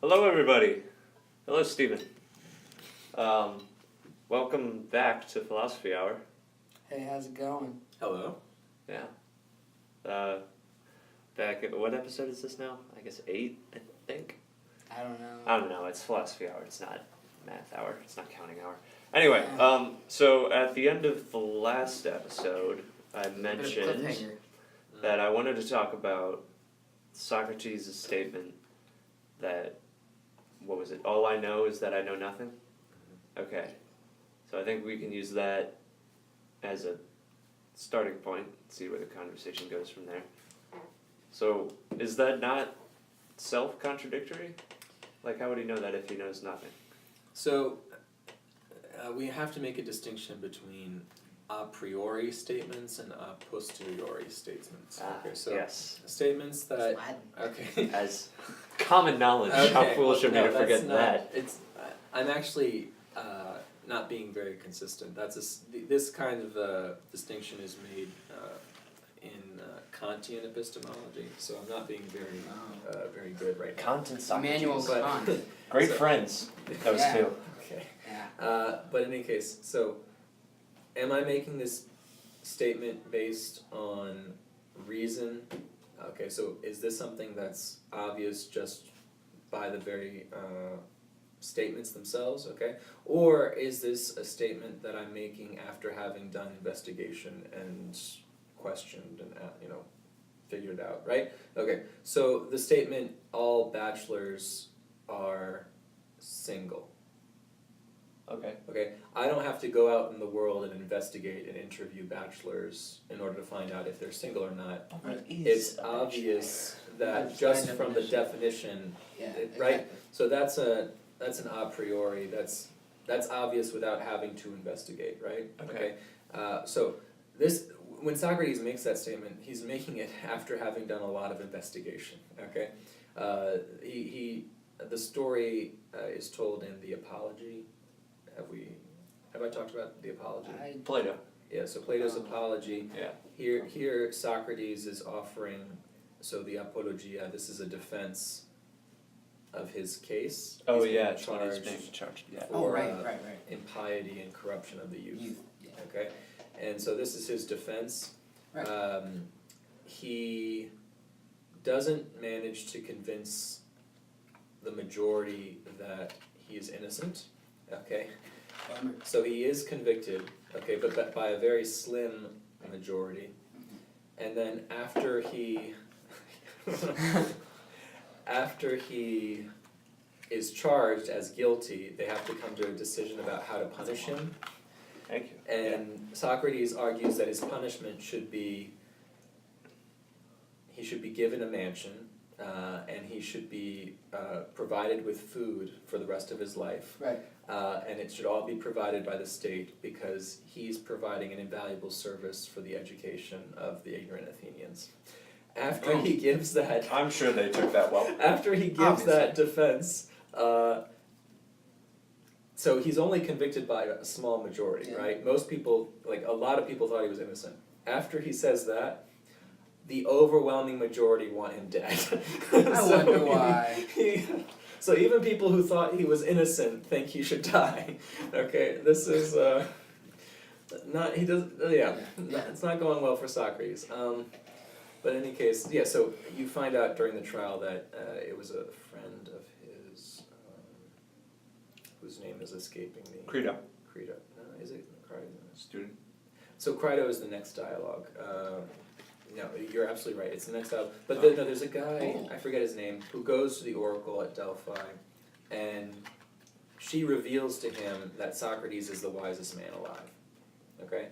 Hello, everybody. Hello, Stephen. Welcome back to Philosophy Hour. Hey, how's it going? Hello. Yeah. Back at, what episode is this now? I guess 8, I think. I don't know. I don't know. It's Philosophy Hour. It's not Math Hour. It's not Counting Hour. Anyway, so at the end of the last episode, I mentioned that I wanted to talk about Socrates' statement that, what was it? All I know is that I know nothing? Okay. So I think we can use that as a starting point, see where the conversation goes from there. So, is that not self-contradictory? Like, how would he know that if he knows nothing? So, we have to make a distinction between a priori statements and a posteriori statements. Okay, so yes. statements that... Okay. As common knowledge, okay. how foolish of me to forget that. I'm actually not being very consistent. This kind of distinction is made in Kantian epistemology, so I'm not being very good right now. Kant and Socrates. Immanuel Kant. Great friends, those two. Okay. Yeah. But in any case, so am I making this statement based on reason? Okay, so is this something that's obvious just by the very statements themselves, okay? Or is this a statement that I'm making after having done investigation and questioned and, figured out, right? Okay, so the statement, all bachelors are single. Okay, I don't have to go out in the world and investigate and interview bachelors in order to find out if they're single or not. It's obvious that just from the definition, right? So that's an a priori. That's obvious without having to investigate, right? Okay. So this, when Socrates makes that statement, he's making it after having done a lot of investigation. Okay, the story is told in the Apology. Have I talked about the Apology? Plato. Yeah, so Plato's Apology. Yeah. Here Socrates is offering, so the Apologia, this is a defense of his case. Oh, He's yeah, being being charged, yeah. for right. impiety and corruption of the youth. Yeah. Okay, and so this is his defense. Right. He doesn't manage to convince the majority that he is innocent. Okay, so he is convicted. Okay, but by a very slim majority. And then after he is charged as guilty, they have to come to a decision about how to punish him. Thank you. And Socrates argues that his punishment should be, he should be given a mansion, and he should be provided with food for the rest of his life. Right. And it should all be provided by the state because he's providing an invaluable service for the education of the ignorant Athenians. After he gives that... I'm sure they took that well. After he gives that defense, so he's only convicted by a small majority, right? Most people, like a lot of people thought he was innocent. After he says that, the overwhelming majority want him dead. I wonder why. So even people who thought he was innocent think he should die. Okay, this is not, he does, it's not going well for Socrates. But in any case, so you find out during the trial that it was a friend of his, whose name is escaping me. Crito. Is it Crito? Student. So Crito is the next dialogue. No, you're absolutely right. It's the next dialogue. But there's a guy, I forget his name, who goes to the oracle at Delphi, and she reveals to him that Socrates is the wisest man alive. Okay?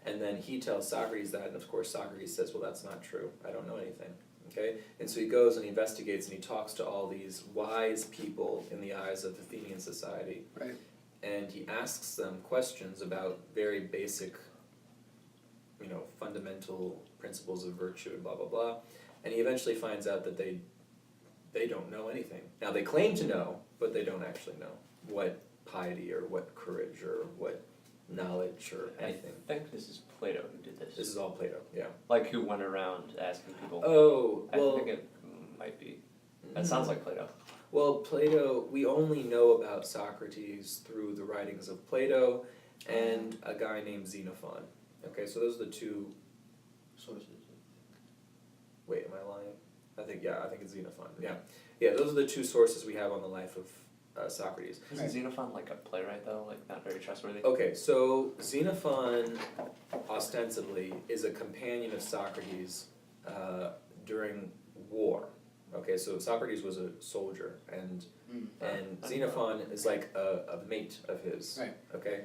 And then he tells Socrates that, and of course Socrates says, well, that's not true. I don't know anything. Okay? And so he goes and he investigates and he talks to all these wise people in the eyes of Athenian society. Right. And he asks them questions about very basic, fundamental principles of virtue and blah, blah, blah. And he eventually finds out that they don't know anything. Now, they claim to know, but they don't actually know what piety or what courage or what knowledge or anything. I think this is Plato who did this. This is all Plato, yeah. Like who went around asking people. Oh, well... I think it might be. That sounds like Plato. Well, Plato, we only know about Socrates through the writings of Plato and a guy named Xenophon. Okay, so those are the two. Sources. Wait, am I lying? I think it's Xenophon. Yeah, those are the two sources we have on the life of Socrates. Isn't Xenophon like a playwright though? Like not very trustworthy? Okay, so Xenophon ostensibly is a companion of Socrates during war. Okay, so Socrates was a soldier, and Xenophon is like a mate of his. Right. Okay,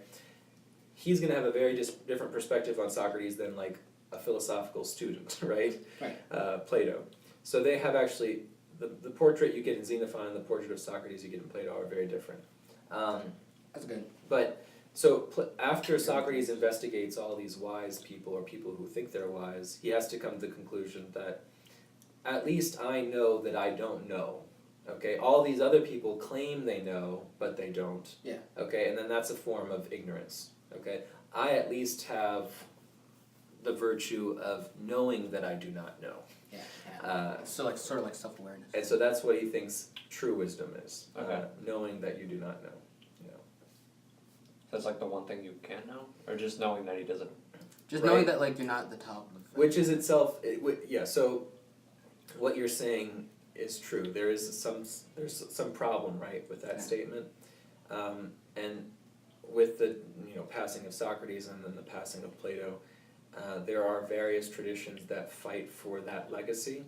he's gonna have a very different perspective on Socrates than like a philosophical student, right? Right. Plato. So they have actually the portrait you get in Xenophon and the portrait of Socrates you get in Plato are very different. That's good. But so after Socrates investigates all these wise people or people who think they're wise, he has to come to the conclusion that at least I know that I don't know. Okay, all these other people claim they know, but they don't. Yeah. Okay, and then that's a form of ignorance. Okay, I at least have the virtue of knowing that I do not know. Yeah. So like sort of like self-awareness. And so that's what he thinks true wisdom is. Okay. Knowing that you do not know. That's like the one thing you can know? Or just knowing that he doesn't? Just Right. knowing that like you're not the top of the Which is itself, so what you're saying is true. There's some problem, right, with that Yeah. statement. And with the passing of Socrates and then the passing of Plato, there are various traditions that fight for that legacy,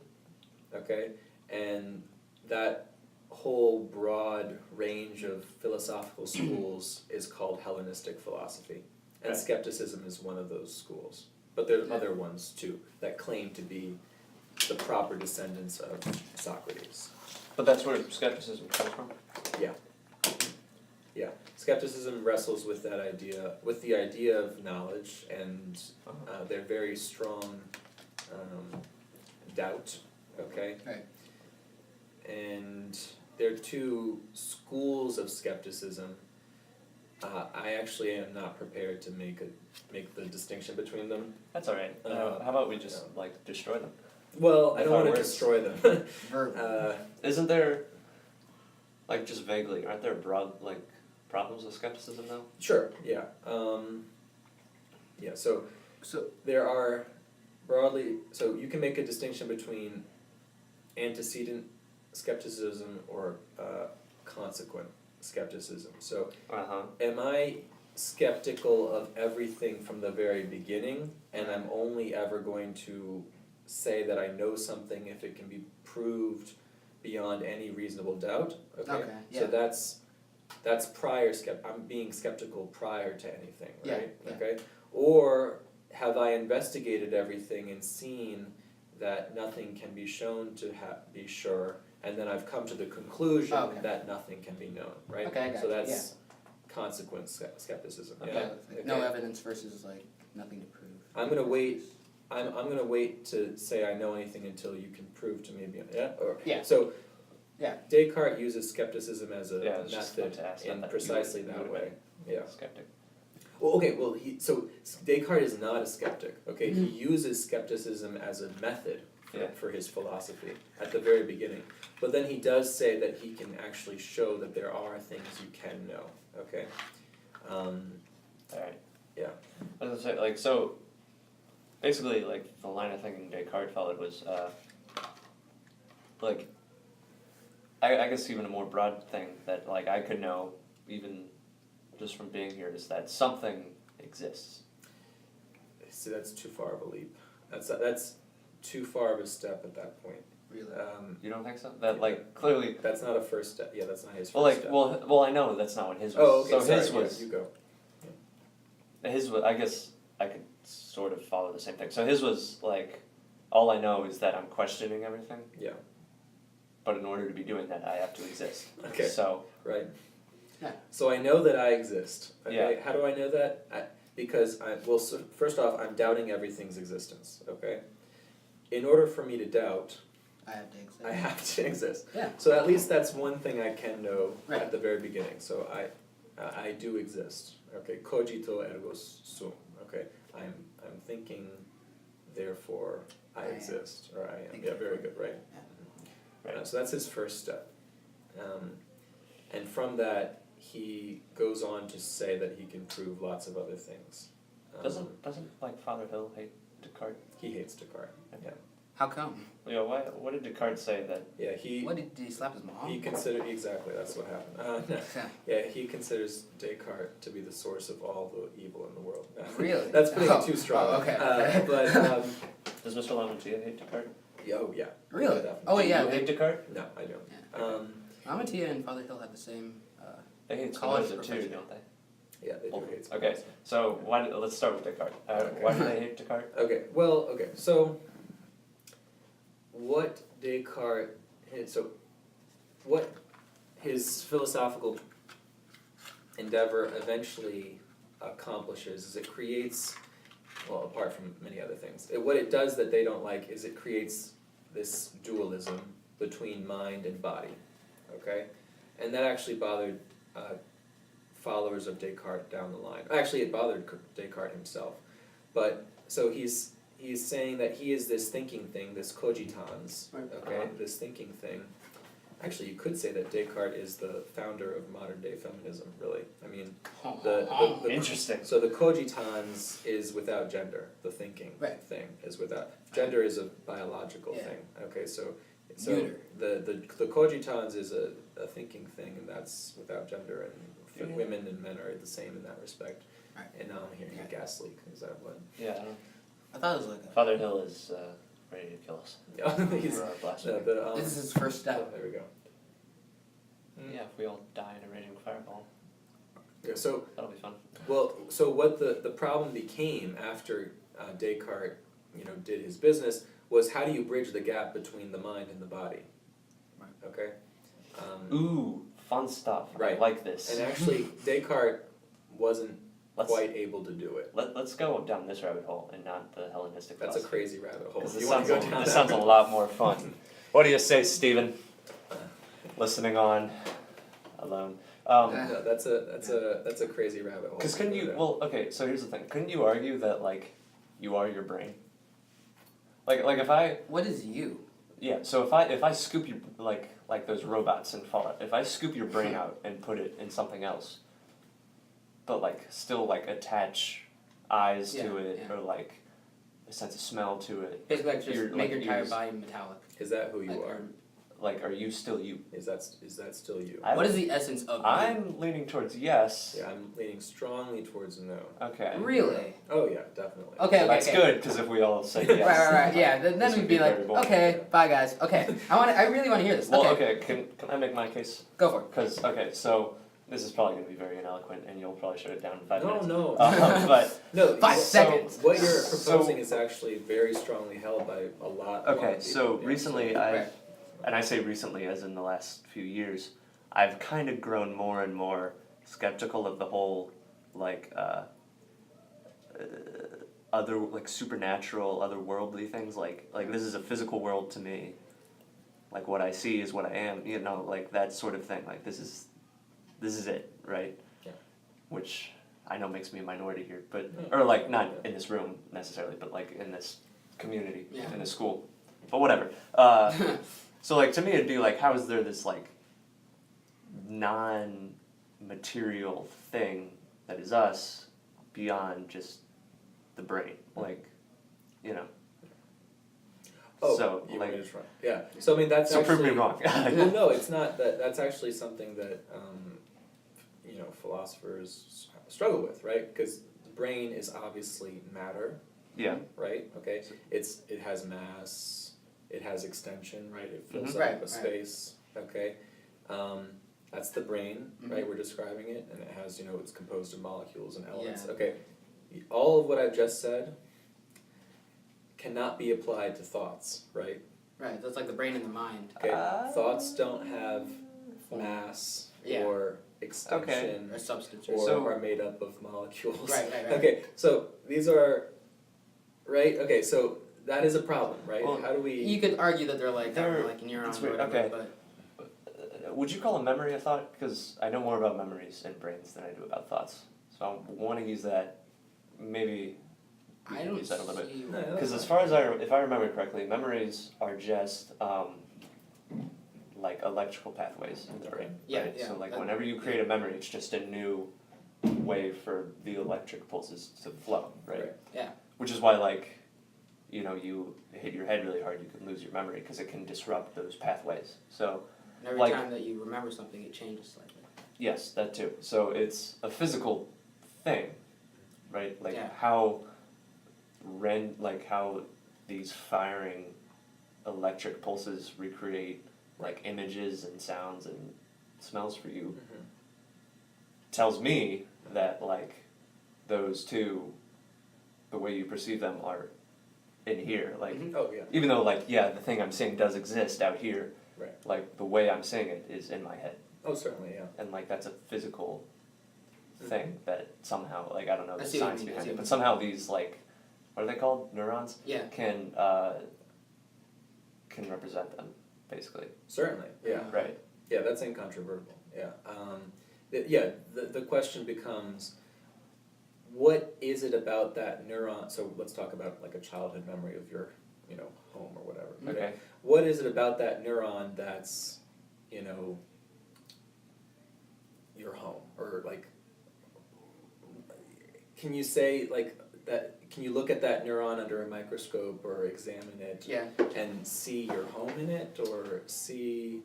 okay? And that whole broad range of philosophical schools is called Hellenistic philosophy. And Right. skepticism is one of those schools. But there are Yeah. other ones too that claim to be the proper descendants of Socrates. But that's where skepticism comes from? Yeah, skepticism wrestles with that idea, with the idea of knowledge, and their very strong doubt, okay? Right. And there are two schools of skepticism. I actually am not prepared to make the distinction between them. That's alright. Uh, How about we just like destroy them? Well, I With don't our want to words. destroy them. Verb. Isn't there, like just vaguely, aren't there broad like problems with skepticism though? Sure, yeah. So So there are broadly, so you can make a distinction between antecedent skepticism or consequent skepticism. So am I skeptical of everything from the very beginning, and I'm only ever going to say that I know something if it can be proved beyond any reasonable doubt? Okay, yeah. so that's prior I'm being skeptical prior to anything, right? Yeah. Okay, or have I investigated everything and seen that nothing can be shown to be sure, and then I've come to the conclusion Okay. that nothing can be known, right? Okay, I got so you, that's consequent skepticism. Okay. Yeah. like, no evidence versus like nothing to prove. I'm gonna wait. I'm gonna wait to say I know anything until you can prove to me Yeah. So Yeah. Descartes uses skepticism as a Yeah, I was just about method to ask in that. precisely You that would way. Yeah. Skeptic. Well, okay. Well, so Descartes is not a skeptic. Okay, he uses skepticism as a method Yeah. for his philosophy at the very beginning. But then he does say that he can actually show that there are things you can know. Okay. Alright. Yeah. I was gonna say, like, so, basically, like, the line of thinking Descartes followed was, like, I guess even a more broad thing that, like, I could know, even just from being here, is that something exists. See, that's too far of a leap. That's too far of a step at that point. Really. You don't think so? That, like, clearly, That's not a first step. Yeah, that's not his first well, like, step. well, I know that's not what his was. Oh, okay. So Sorry. his was, Yeah, you go. his was, I guess I could sort of follow the same thing. So his was, like, all I know is that I'm questioning everything. Yeah. But in order to be doing that, I have to exist. Okay. So, Right. Yeah. So I know that I exist. Okay. Yeah. How do I know that? Because first off, I'm doubting everything's existence. Okay. In order for me to doubt, I have to exist. I have to exist. Yeah. So at least that's one thing I can know Right. at the very beginning. So I do exist. Okay. Cogito ergo sum. Okay. I'm thinking, therefore I I am. exist, or I am. Think Yeah. Very good. Right. Yeah. Right. So that's his first step. And from that, he goes on to say that he can prove lots of other things. Doesn't like Father Hill hate Descartes? He hates Descartes. Yeah. How come? Yeah, what did Descartes say that? Yeah, he What did he slap his mom? he considered exactly that's what happened. No. Yeah, he considers Descartes to be the source of all the evil in the world. No. Really? That's putting it too strong. Oh, okay. But Does Mr. Lamontia hate Descartes? oh yeah. Really? Definitely. Oh Do yeah. you hate Descartes? No, I don't. Yeah. Lamontia and Father Hill had the same. They hate College Spinoza too, professor. don't they? Yeah, they do Oh, hate okay. Spinoza. So let's start with Descartes. Okay. Why do they hate Descartes? Okay, so what Descartes, what his philosophical endeavor eventually accomplishes is it creates, well, apart from many other things, what it does that they don't like is it creates this dualism between mind and body, okay? And that actually bothered followers of Descartes down the line. Actually, it bothered Descartes himself. But, so he's saying that he is this thinking thing, this cogitans, okay, this thinking thing. Actually, you could say that Descartes is the founder of modern day feminism, really. I mean, the Interesting. so the cogitans is without gender, the thinking Right. thing is without, gender is a biological Yeah. thing, okay, so Neuter. the cogitans is a thinking thing, and that's without gender, and Yeah. women and men are the same in that respect. Right. And now I'm hearing a gas leak, is that what? Yeah, I don't- I thought it was like a. Father Hill is ready to kill us. He's, For our blasphemy. This is his first step. there we go. Yeah, if we all die in a raging fireball, Yeah, so, that'll be fun. well, so what the problem became after Descartes, did his business, was how do you bridge the gap between the mind and the body? Right. Okay? Ooh, fun stuff. Right. I like this. And actually, Descartes wasn't Let's quite able to do it. let's go down this rabbit hole and not the Hellenistic That's a philosophy. crazy rabbit hole. 'Cause You this wanna sounds go a, down this that sounds a route? lot more fun. What do you say, Stephen? Listening on, alone. No, that's a crazy rabbit hole. Because couldn't you? Well, okay. So here's the thing. Couldn't you argue that like you are your brain? Like if I What is you? yeah. So if I scoop you like those robots in Fallout, if I scoop your brain out and put it in something else, but like still like attach eyes to it Yeah. or like a sense of smell to it, Basically, like just Your, make like, your entire ears. body metallic. Is that who you Like, are? like are you still you? Is that still you? What is the essence of you? I'm leaning towards yes. Yeah, I'm leaning strongly towards no. Okay. Really? Oh yeah, definitely. Okay, That's okay. good because if we all say yes. Right. Yeah. Then This we'd would be be like, very boring. okay, bye guys. Okay. I really want to hear this. Well, Okay. okay. Can I make my case? Go for it. Because so this is probably going to be very ineloquent, and you'll probably shut it down in 5 minutes. No. But No. 5 seconds. What you're So- proposing is actually very strongly held by a lot. okay, of so people. recently Right. and I say recently as in the last few years, I've kind of grown more and more skeptical of the whole other like supernatural, otherworldly things. Like this is a physical world to me. Like what I see is what I am. Like that sort of thing. Like this is it, right? Yeah. Which I know makes me a minority here, but Yeah. or like not in this room necessarily, but like in this community, Yeah. in this school. But whatever. So like to me it'd be like, how is there this like non-material thing that is us beyond just the brain? Like, Oh, so you like were just wrong. Yeah. So I mean that's so actually. prove me wrong. Well, no, it's not that. That's actually something that philosophers struggle with, right? Because the brain is obviously matter, Yeah. right? Okay, it has mass, it has extension, right? It fills Mhm. up Right, a right. space. Okay, that's the brain, Mhm. right? We're describing it, and it has it's composed of molecules and elements. Yeah. Okay, all of what I've just said cannot be applied to thoughts, right? Right. That's like the brain and the mind. Okay, thoughts don't have mass Yeah. or extension Or substance. or So- are made up of molecules. Right. Okay, so these are right. Okay, so that is a problem, right? Well, You How do we? could argue that they're They're- like neurons it's or weird, whatever, okay. but Would you call a memory a thought? Because I know more about memories and brains than I do about thoughts. So I want to use that. Maybe we I can don't use that a little bit. see. No, Because that's as fine. far as if I remember correctly, memories are just like electrical pathways in the brain, Yeah, right? yeah, So like that- whenever you create a memory, it's just a new way for the electric pulses to flow, right? Right. Yeah. Which is why like, you know, you hit your head really hard, you can lose your memory because it can disrupt those pathways. So And every Like- time that you remember something, it changes slightly. yes, that too. So it's a physical thing, right? Like Yeah. how how these firing electric pulses recreate like images and sounds and smells for you Mhm. tells me that like those two, the way you perceive them are in here. Like Mhm. Oh, yeah, even though like yeah, the thing I'm saying does exist out here, right. like the way I'm saying it is in my head. Oh, certainly, yeah. And like that's a physical thing that somehow like I don't know I the see what you science mean, I behind see it, what but you somehow these like what are they called? Neurons Yeah. can represent them, basically. Certainly, yeah. Right. Yeah, that's incontrovertible, yeah. The question becomes, what is it about that neuron, so let's talk about like a childhood memory of your, you know, home or whatever. right? Okay. What is it about that neuron that's, you know, your home, or like, can you say like that, can you look at that neuron under a microscope or examine it Yeah. and see your home in it, or see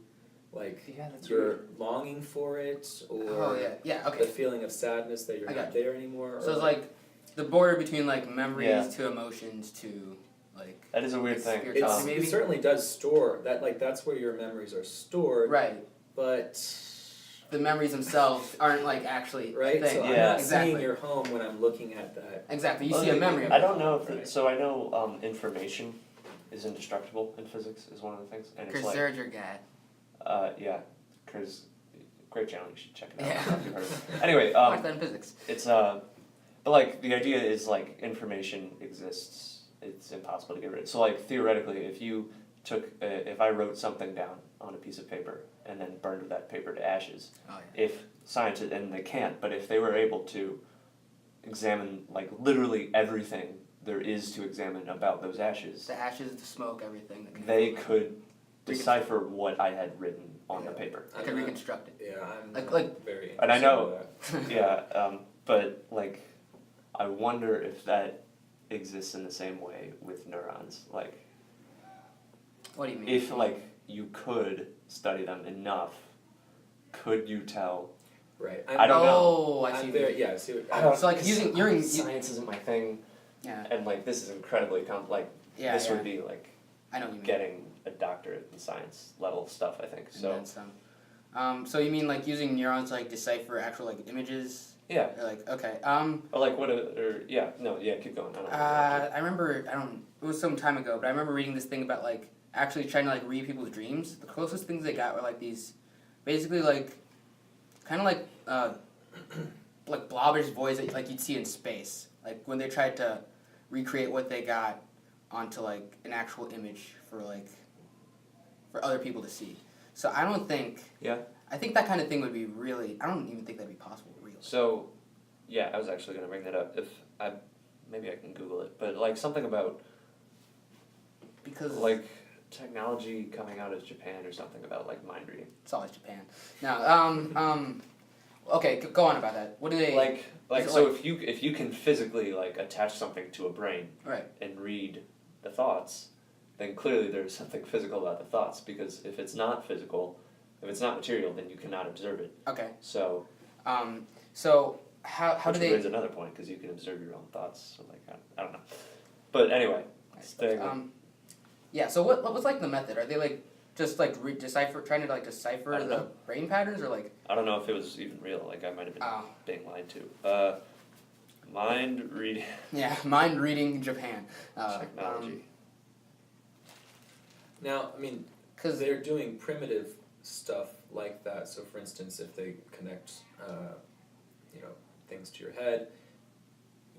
like Yeah, that's you're longing for it, or Oh yeah. Yeah. the Okay. feeling of sadness that you're I not got you. there anymore? So or it's like the border between like memories Yeah. to emotions to like. That is a weird It's thing. spiritual. it's, maybe? it certainly does store that, like that's where your memories are stored, Right. but The memories themselves aren't like actually a right. thing. So I'm Yeah. not Exactly. seeing your home when I'm looking at that. Exactly. You Well, see a memory of I it. don't know if Right. so I know information is indestructible in physics is one of the things, and it's like There's your guy. yeah, because great channel, you should check it out. Yeah. I don't know if you've heard of it. Anyway, Watch that in physics. it's but like the idea is like information exists, it's impossible to get rid of. So like theoretically, if you took if I wrote something down on a piece of paper and then burned that paper to ashes, Oh yeah. if scientists, and they can't, but if they were able to examine like literally everything there is to examine about those ashes, The ashes, the smoke, everything. That they could decipher what I had written on the Yeah. paper. I could reconstruct it. Yeah, I'm Like- very interested And I know- in that. Yeah, but like, I wonder if that exists in the same way with neurons. Like, What do you mean? if like you could study them enough, could you tell? Right. I don't know. Oh, I see. I'm what very you yeah. I see what, I don't- So, like, using- you're in- science isn't my thing, Yeah. and like this is incredibly like Yeah. this yeah. would be like I know what you mean. getting a doctorate in science level stuff. I think And so. then some. So you mean like using neurons to like decipher actual like images? Yeah. Or like okay. Or like what? Or yeah. No. Yeah. Keep going. I don't know. I remember it was some time ago, but I remember reading this thing about like actually trying to like read people's dreams. The closest things they got were like these, basically like, kind of like blobbish voids that like you'd see in space. Like when they tried to recreate what they got onto like an actual image for other people to see. So I don't think. Yeah. I think that kind of thing would be really. I don't even think that'd be possible. Real. So, yeah, I was actually gonna bring that up. Maybe I can Google it, but like something about Because like technology coming out of Japan or something about like mind reading. it's always Japan. Now, okay, go on about that. What do they Like it so like- if you can physically like attach something to a brain Right. and read the thoughts, then clearly there's something physical about the thoughts, because if it's not physical, if it's not material, then you cannot observe it. Okay. So So how do which they? raises another point, because you can observe your own thoughts. So like I don't know, but anyway, staying with- Yeah. So what was like the method? Are they like just like trying to like decipher I don't the know. brain patterns, or like? I don't know if it was even real. Like I might have been Oh. being lied to. Mind reading Yeah, mind reading in Japan. technology. Now, I mean, because they're doing primitive stuff like that. So, for instance, if they connect, things to your head,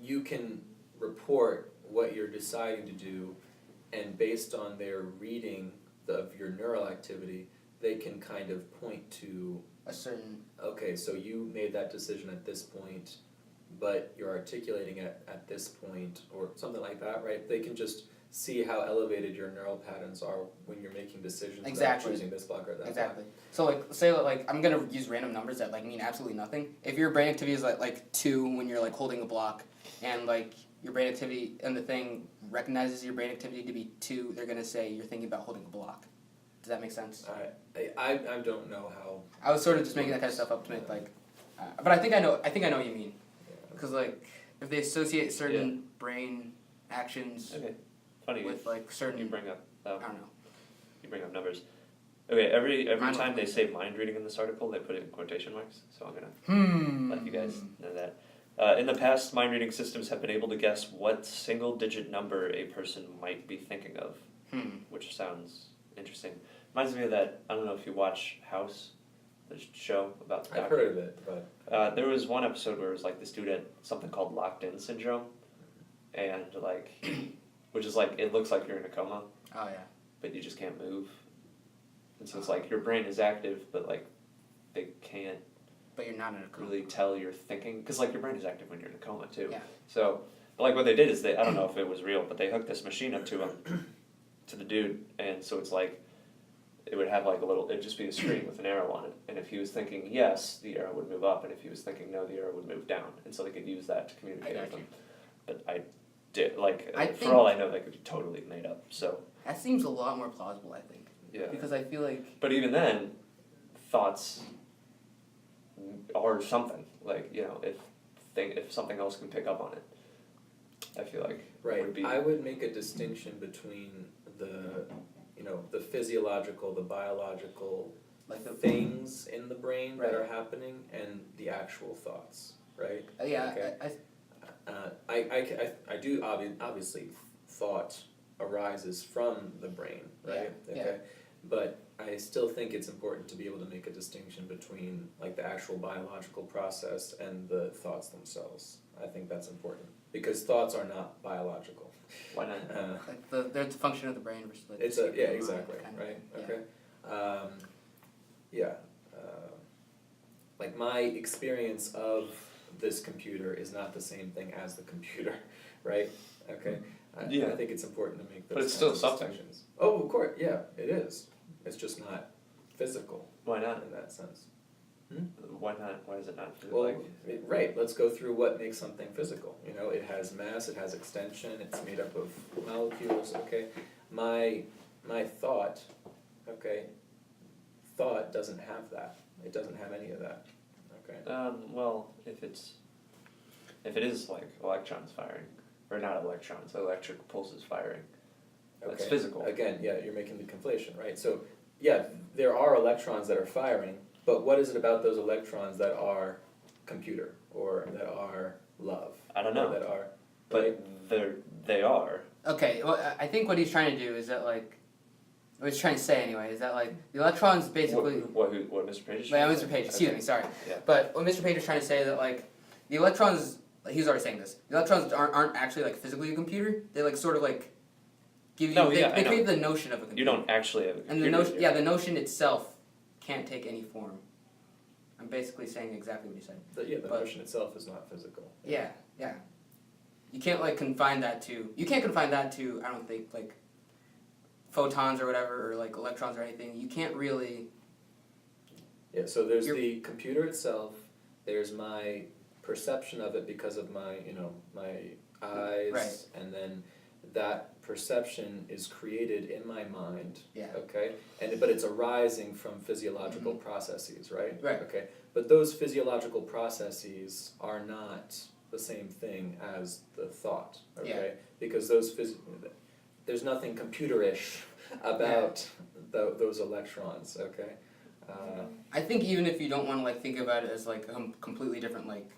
you can report what you're deciding to do, and based on their reading of your neural activity, they can kind of point to, a certain. okay, so you made that decision at this point, but you're articulating it at this point, or something like that, right? They can just see how elevated your neural patterns are when you're making decisions Exactly. about choosing this block or that Exactly. So like, say like I'm gonna use random numbers that like mean absolutely nothing. If your brain activity is like 2 when you're like holding a block, and like your brain activity and the thing recognizes your brain activity to be 2, they're gonna say you're thinking about holding a block. Does that make sense? block. I don't know how. I was sort of just making that kind of stuff up to make like, but I think I know what you mean. Yeah. Because like if they associate certain brain actions Okay, funny with like you certain, bring up I don't know. you bring up numbers. Okay, every Mine time they was- say mind reading in this article, they put it in quotation marks. So I'm gonna let you guys know that. In the past, mind reading systems have been able to guess what single-digit number a person might be thinking of, which sounds interesting. Reminds me of that. I don't know if you watch House, the show about the I've doctor. heard of it, but There was one episode where it was like this dude had something called locked-in syndrome, and like, which is like it looks like you're in a coma, Oh yeah. but you just can't move. And so it's like your brain is active, but like they can't But you're not in a coma. really tell you're thinking, because like your brain is active when you're in a coma too. Yeah. So, but like what they did is I don't know if it was real, but they hooked this machine up to him, to the dude, and so it's like, it would have like it'd just be a screen with an arrow on it, and if he was thinking yes, the arrow would move up, and if he was thinking no, the arrow would move down, and so they could use that to communicate I with got him. But I did, like, I for think- all I know, that could be totally made up, so, That seems a lot more plausible, I think. yeah. Because I feel like But even then, thoughts are something. Like, you know, if something else can pick up on it, I feel like right. would be. I would make a distinction between the physiological, the biological like the things in the brain that Right. are happening and the actual thoughts, right? yeah, Okay. I do obviously thought arises from the brain, right? Yeah, Okay. But I still think it's important to be able to make a distinction between like the actual biological process and the thoughts themselves. I think that's important because thoughts are not biological. Why not? like there's the function of the brain versus like It's the a mind exactly kind of- right. yeah. Okay. Yeah. Like my experience of this computer is not the same thing as the computer, right? Okay. Yeah. I think it's important to make those. But it's kinds still of something. distinctions. Oh, of course. Yeah, it is. It's just not physical Why not? in that sense. Why not? Why is it not? Well, right. Let's go through what makes something physical. You know, it has mass, it has extension, it's made up of molecules. Okay, my thought. Okay, thought doesn't have that. It doesn't have any of that. Okay. Well, if it is like electrons firing, or not electrons, electric pulses firing, that's Okay. physical. Again, yeah, you're making the conflation, right? So, yeah, there are electrons that are firing, but what is it about those electrons that are computer or that are love? I don't or know. that are, But they are. Okay, well, I think what he's trying to do is that like, what he's trying to say anyway is that like the electrons basically. What Mr. Page is Wait, trying to Mr. say? Page, excuse Okay. me, sorry. Yeah. But what Mr. Page is trying to say that like the electrons, like, he was already saying this. The electrons aren't actually like physically a computer. They like sort of like give you. No, they yeah, I they know. create the notion of a computer. You don't actually have a computer. And the notion, here. yeah, the notion itself can't take any form. I'm basically saying exactly what he said. the But- notion itself is not physical. Yeah, yeah. You can't like confine that to. You can't confine that to. I don't think like photons or whatever, or like electrons or anything. You can't really. Yeah, so there's You're- the computer itself, there's my perception of it because of my, my eyes, Right. and then that perception is created in my mind, Yeah. okay? But it's arising from physiological processes, right? Mm-hmm. Right. Okay, but those physiological processes are not the same thing as the thought, okay? Because there's nothing computerish about those electrons, okay? I think even if you don't want to like think about it as like a completely different like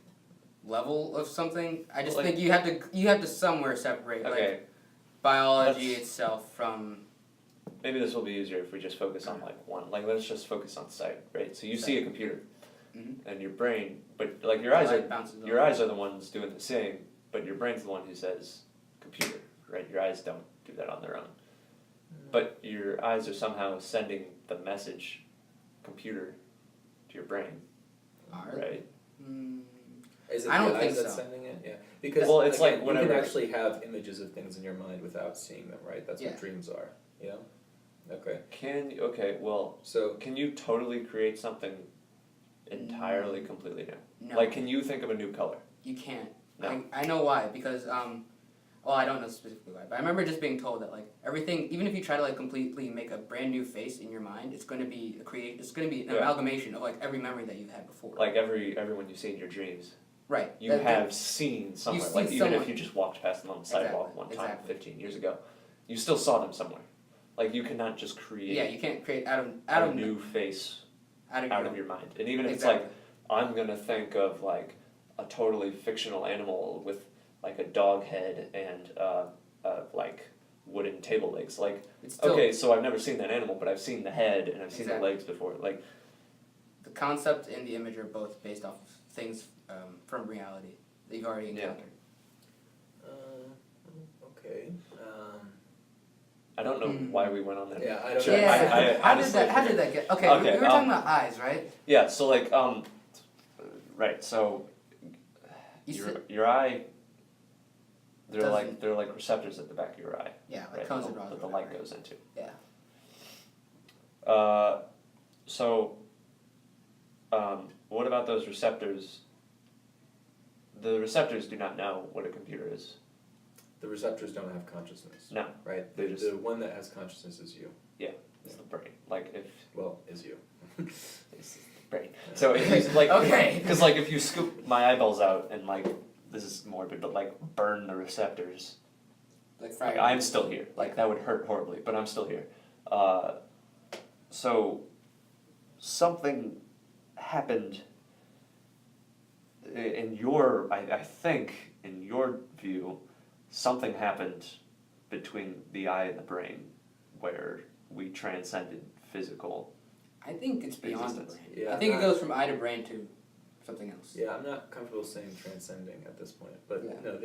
level of something, I just Well, like- think you have to somewhere separate Okay. like biology Let's- itself from. Maybe this will be easier if we just focus on like one. Like let's just focus on sight, right? So you see a computer, Mhm. and your brain, but like your eyes Light are bounces your off. eyes are the ones doing the seeing, but your brain's the one who says computer, right? Your eyes don't do that on their own, but your eyes are somehow sending the message, computer, to your brain, Are- right? Mm, Is it I don't the think eyes that's so. sending it? Yeah. Because Well, it's again, like you whenever- can actually have images of things in your mind without seeing them, right? That's Yeah. what dreams are. You know? Okay. So can you totally create something entirely completely new? No. Like, can you think of a new color? You can't. No. I know why, because well, I don't know specifically why, but I remember just being told that like everything, even if you try to like completely make a brand new face in your mind, it's going to be an Yeah. amalgamation of like every memory that you've had before. Like everyone you see in your dreams, Right. you have seen somewhere. seen Like even someone. if you just walked past them on the sidewalk Exactly, one time exactly. 15 years ago, you still saw them somewhere. Like you cannot just create Yeah, you can't create out a of new face out out of of your mind. And even if exactly. it's like, I'm gonna think of like a totally fictional animal with like a dog head and like wooden table legs. Like, It's still, okay, so I've never seen that animal, but I've seen the head and I've seen the Exactly. legs before. Like, the concept and the image are both based off of things from reality that you've already Yeah. encountered. Okay. I don't know why we went on that. Yeah, I don't Sure, know. Yeah. I honestly How did forget. that get? Okay, Okay, we were talking about eyes, right? Yeah, so like, right, so You your said, your eye, they're Doesn't- like receptors at the back of your eye, yeah, like right? cones that and rods. the or light whatever. goes into. Yeah. So, what about those receptors? The receptors do not know what a computer is. The receptors don't have consciousness. No, Right? They The, just- the one that has consciousness is you. it's the brain. Like if Well, is you. it's the brain. So if you like, Okay. because like if you scoop my eyeballs out and like this is morbid, but like burn the receptors, Like like fire. I'm still here. Like that would hurt horribly, but I'm still here. So something happened in your, I think, in your view, something happened between the eye and the brain where we transcended physical. I think it's beyond the Existence. brain. Yeah, I think not- it goes from eye to brain to something else. Yeah, I'm not comfortable saying transcending at this point, but Yeah. no,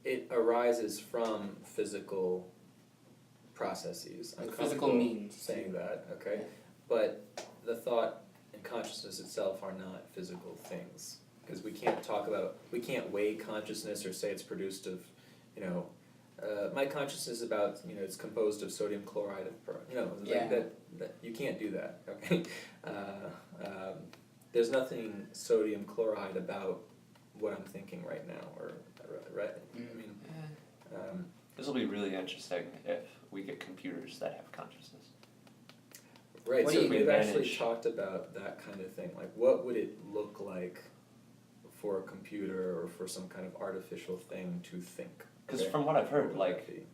it arises from physical processes. I'm Like physical comfortable means. saying that, okay? Yeah. But the thought and consciousness itself are not physical things. Because we can't weigh consciousness or say it's produced of, my consciousness is about, it's composed of sodium chloride Yeah. that you can't do that, okay? There's nothing sodium chloride about what I'm thinking right now, right? I mean, This will be really interesting if we get computers that have consciousness. right, What so do you we've actually manage? talked about that kind of thing, like what would it look like for a computer or for some kind of artificial thing to think? Because okay? from what I've heard, What would like, that be?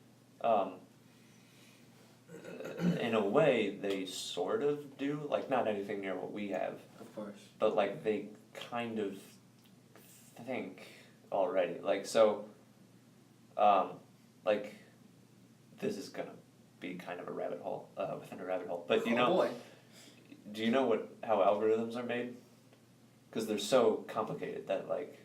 in a way, they sort of do. Like, not anything near what we have, Of course. but like they kind of think already. Like so, like this is gonna be kind of a rabbit hole within a rabbit hole. But Oh boy. do you know how algorithms are made? Because they're so complicated that like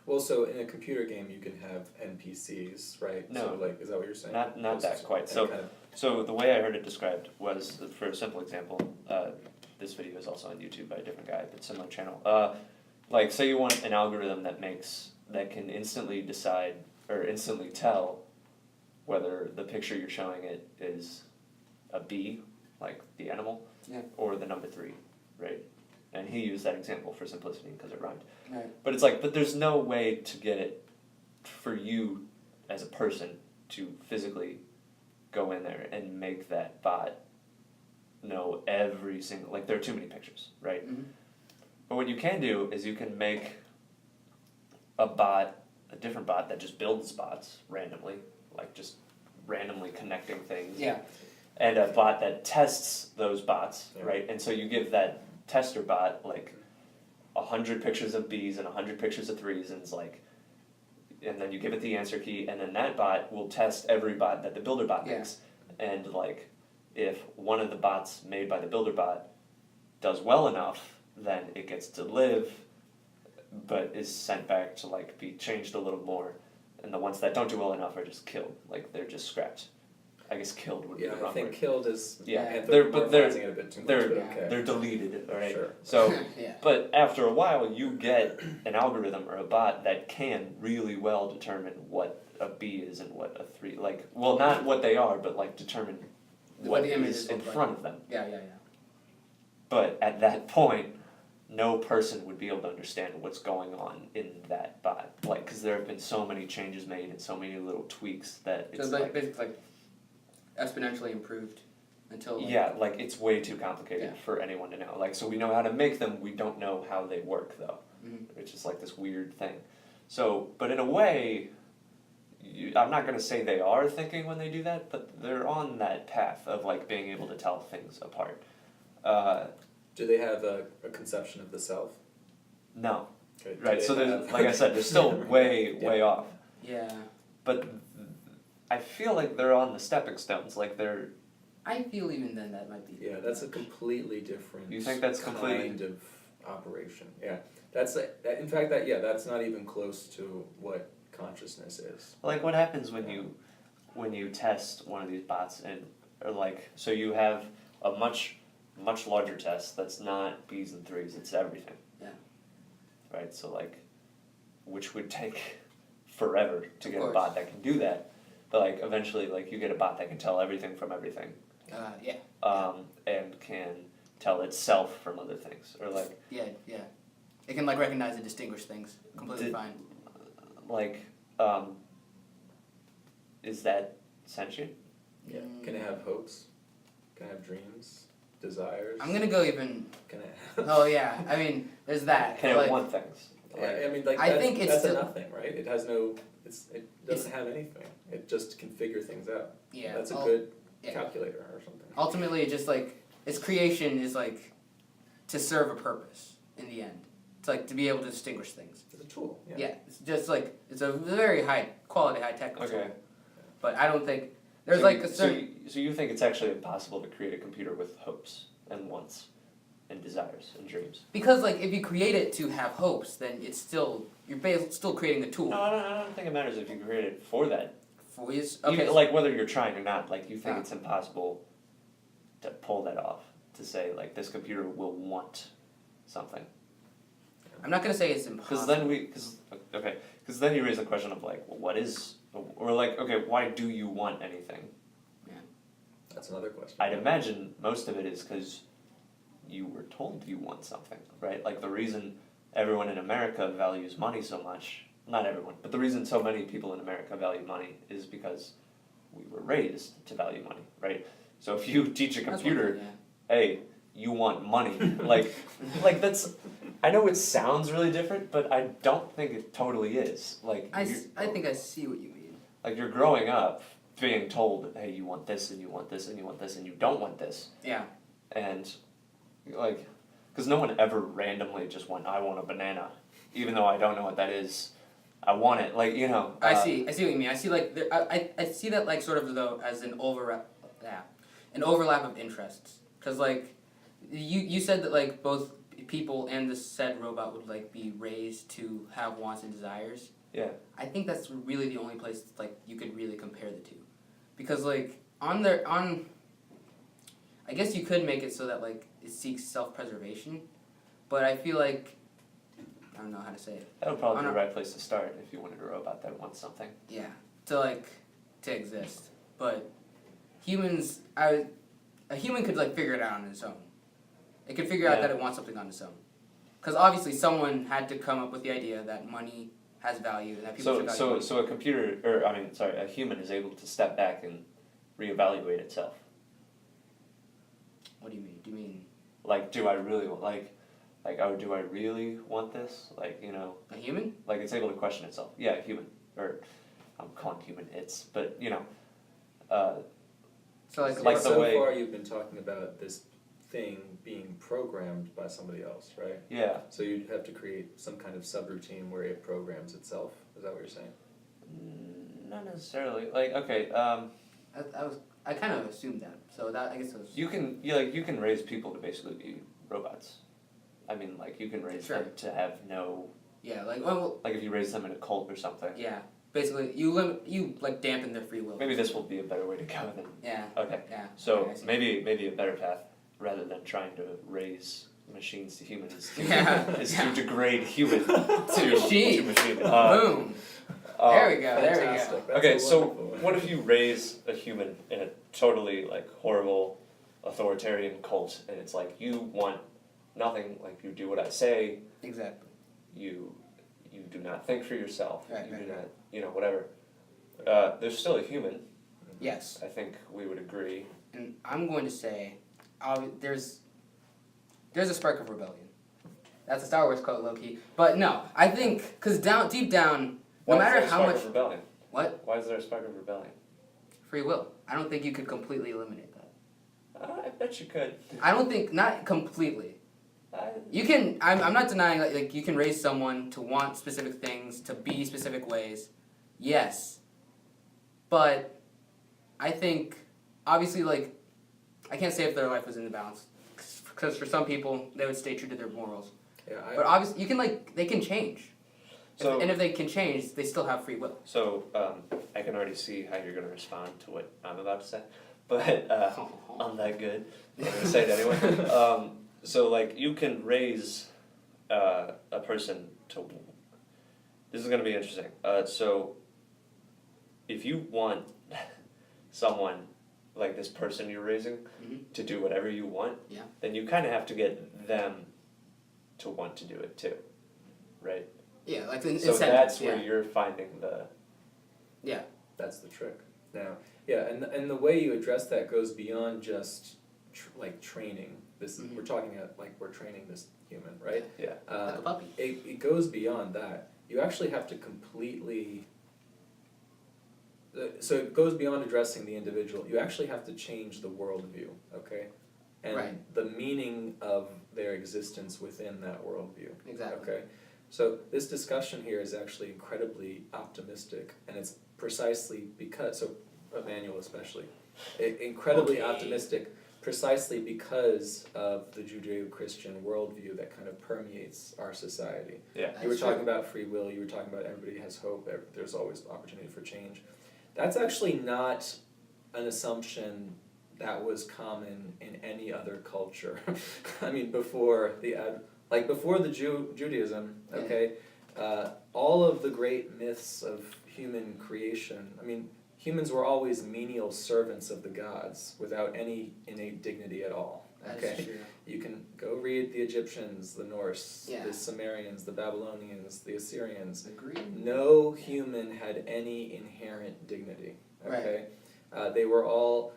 Well, so in a computer game, you can have NPCs, right? No. So, like, is that what you're saying? not that quite. And So kind of- so the way I heard it described was, for a simple example, this video is also on YouTube by a different guy, but similar channel. Like say you want an algorithm that can instantly decide or instantly tell whether the picture you're showing it is a bee, like the animal, Yeah. or the number 3, right? And he used that example for simplicity because it rhymed. Right. But it's like, but there's no way to get it for you as a person to physically go in there and make that bot know every single, like there are too many pictures, right? Mhm. But what you can do is you can make a different bot that just builds bots randomly, like just randomly connecting things. Yeah. And a bot that tests those bots, Yeah. right? And so you give that tester bot like 100 pictures of bees and 100 pictures of threes, and it's like, and then you give it the answer key, and then that bot will test every bot that the builder bot Yeah. makes. And like, if one of the bots made by the builder bot does well enough, then it gets to live, but is sent back to like be changed a little more. And the ones that don't do well enough are just killed, like they're just scrapped. I guess killed would be Yeah, the I wrong think word. killed is Yeah, anthropomorphizing it a bit too much, they're- but okay. They're deleted, alright? Sure. So, Yeah. but after a while, you get an algorithm or a bot that can really well determine what a B is and what a 3, like, well, not what they are, but like determine What what the images is in look like. front of them. Yeah. But at that point, no person would be able to understand what's going on in that bot. Like, because there have been so many changes made and so many little tweaks that So it's it's like, basically like exponentially improved until like, yeah, like it's way too complicated Yeah. for anyone to know. Like, so we know how to make them, we don't know how they work though. Mhm. It's just like this weird thing. So, but in a way, I'm not gonna say they are thinking when they do that, but they're on that path of like being able to tell things apart. Do they have a conception of the self? No, Okay. Do right, they so there's, have- like I said, they're still way off. Yeah. But I feel like they're on the stepping stones, like they're, I feel even then that might be. Yeah, that's a completely different You think that's completely- kind of operation. Yeah, that's in fact that's not even close to what consciousness is. like what happens when you test one of these bots and, or like, so you have a much larger test that's not B's and 3's, it's everything. Yeah. Right, so like, which would take forever to Of get a course. bot that can do that, but like eventually like you get a bot that can tell everything from everything, Yeah. and can tell itself from other things, or like, Yeah. It can like recognize and distinguish things completely Did- fine. like, is that sentient? Yeah. Can it have hopes? Can it have dreams? Desires? I'm gonna go even. Can it have? Oh yeah. I mean, there's that. Can like, it want things? Yeah, I mean, like I that's, think it's that's a still- nothing, right? It has no. It doesn't have anything. It just can figure things out. Yeah. That's a ul- good yeah. calculator or something. Ultimately, it just like its creation is like to serve a purpose in the end. It's like to be able to distinguish things. It's a tool. Yeah. Yeah. It's just like it's a very high quality, high tech tool. Okay. But I don't think there's So like you- a certain. So you think it's actually impossible to create a computer with hopes and wants and desires and dreams? Because like if you create it to have hopes, then it's still still creating a tool. No, I don't think it matters if you create it for that. For you, Even, okay. like whether you're trying or not, like you think Ah. it's impossible to pull that off, to say like this computer will want something. I'm not gonna say it's impossible. Because then you raise the question of like, well, what is, or like, okay, why do you want anything? That's another question. I'd imagine most of it is because you were told you want something, right? Like the reason everyone in America values money so much, not everyone, but the reason so many people in America value money is because we were raised to value money, right? So if you teach a That's one computer, thing, hey, you want money, like that's, I know it sounds really different, but I don't think it totally is. Like, I think I see what you mean. like you're growing up being told, hey, you want this and you want this and you want this and you don't want this. Yeah. And like, because no one ever randomly just went, I want a banana, even though I don't know what that is. I want it, like, you know. I see what you mean. I see like I see that like sort of though as an overlap of interests. Cause like you said that like both people and the said robot would like be raised to have wants and desires. Yeah. I think that's really the only place like you could really compare the two, because like I guess you could make it so that like it seeks self-preservation, but I feel like I don't know how to say it. That would probably be On the a- right place to start if you wanted a robot that wants something. Yeah, to exist, but humans, a human could like figure it out on its own. It could figure out Yeah. that it wants something on its own, because obviously someone had to come up with the idea that money has value and that people should value money. So a computer, or I mean, sorry, a human is able to step back and reevaluate itself. What do you mean? Do you mean Like, do I really oh, do I really want this? Like, you know, a human? like it's able to question itself. Yeah, a human, or I'm calling human it's, but you know, So like, Like the so way- far you've been talking about this thing being programmed by somebody else, right? yeah. So you'd have to create some kind of subroutine where it programs itself. Is that what you're saying? Not necessarily. Like, okay, I kind of assumed that. So that I guess it was. you can raise people to basically be robots. I mean, like you can raise Sure. them to have no, Yeah, like well, like if you raise them in a cult or something. yeah. basically you like dampen their free will. Maybe this will be a better way to go then. Yeah. Okay. Yeah. So Okay, I see. maybe a better path rather than trying to raise machines to humans is to, Yeah. is to degrade human To machine. machine. Boom. There we go. There we go. Fantastic. That's Okay, a so wonderful one. what if you raise a human in a totally like horrible authoritarian cult and it's like you want nothing, like you do what I say, Exactly. you do not think for yourself, Right, you right, do right. not, you know, whatever. There's still a human, Yes. I think we would agree. And I'm going to say, there's a spark of rebellion. That's a Star Wars quote, low key. But no, I think because deep down, no Why is matter there a how spark much of rebellion? what Why is there a spark of rebellion? free will, I don't think you could completely eliminate that. I bet you could. I don't think not completely. You can. I'm not denying like you can raise someone to want specific things, to be specific ways. Yes. But I think obviously like I can't say if their life was in the balance because for some people they would stay true to their morals. Yeah, But obviously you can like they can change. So And if they can change, they still have free will. So I can already see how you're going to respond to what I'm about to say, but I'm that good. I'm going to say it anyway. So like you can raise a person to. This is going to be interesting. So if you want someone like this person you're raising Mhm. to do whatever you want, Yeah. then you kind of have to get them to want to do it too, right? Yeah, like the So incentives, that's yeah. where you're finding the. Yeah. That's the trick. Now, yeah, and the way you address that goes beyond just like training. This Mhm. we're talking about like we're training this human, right? Yeah. Like a puppy. It goes beyond that. You actually have to completely. So it goes beyond addressing the individual. You actually have to change the worldview, okay, and Right. the meaning of their existence within that worldview. Exactly. Okay, so this discussion here is actually incredibly optimistic, and it's precisely because, so Emmanuel especially, incredibly optimistic precisely because of the Judeo-Christian worldview that kind of permeates our society. Yeah. You were That's talking true. about free will, you were talking about everybody has hope, there's always opportunity for change. That's actually not an assumption that was common in any other culture. I mean, before the Judaism, okay, all of the great myths of human creation, I mean, humans were always menial servants of the gods without any innate dignity at all. That's Okay, true. you can go read the Egyptians, the Norse, Yeah. the Sumerians, the Babylonians, the Assyrians. Agreed. No human had any inherent dignity. Okay, they were all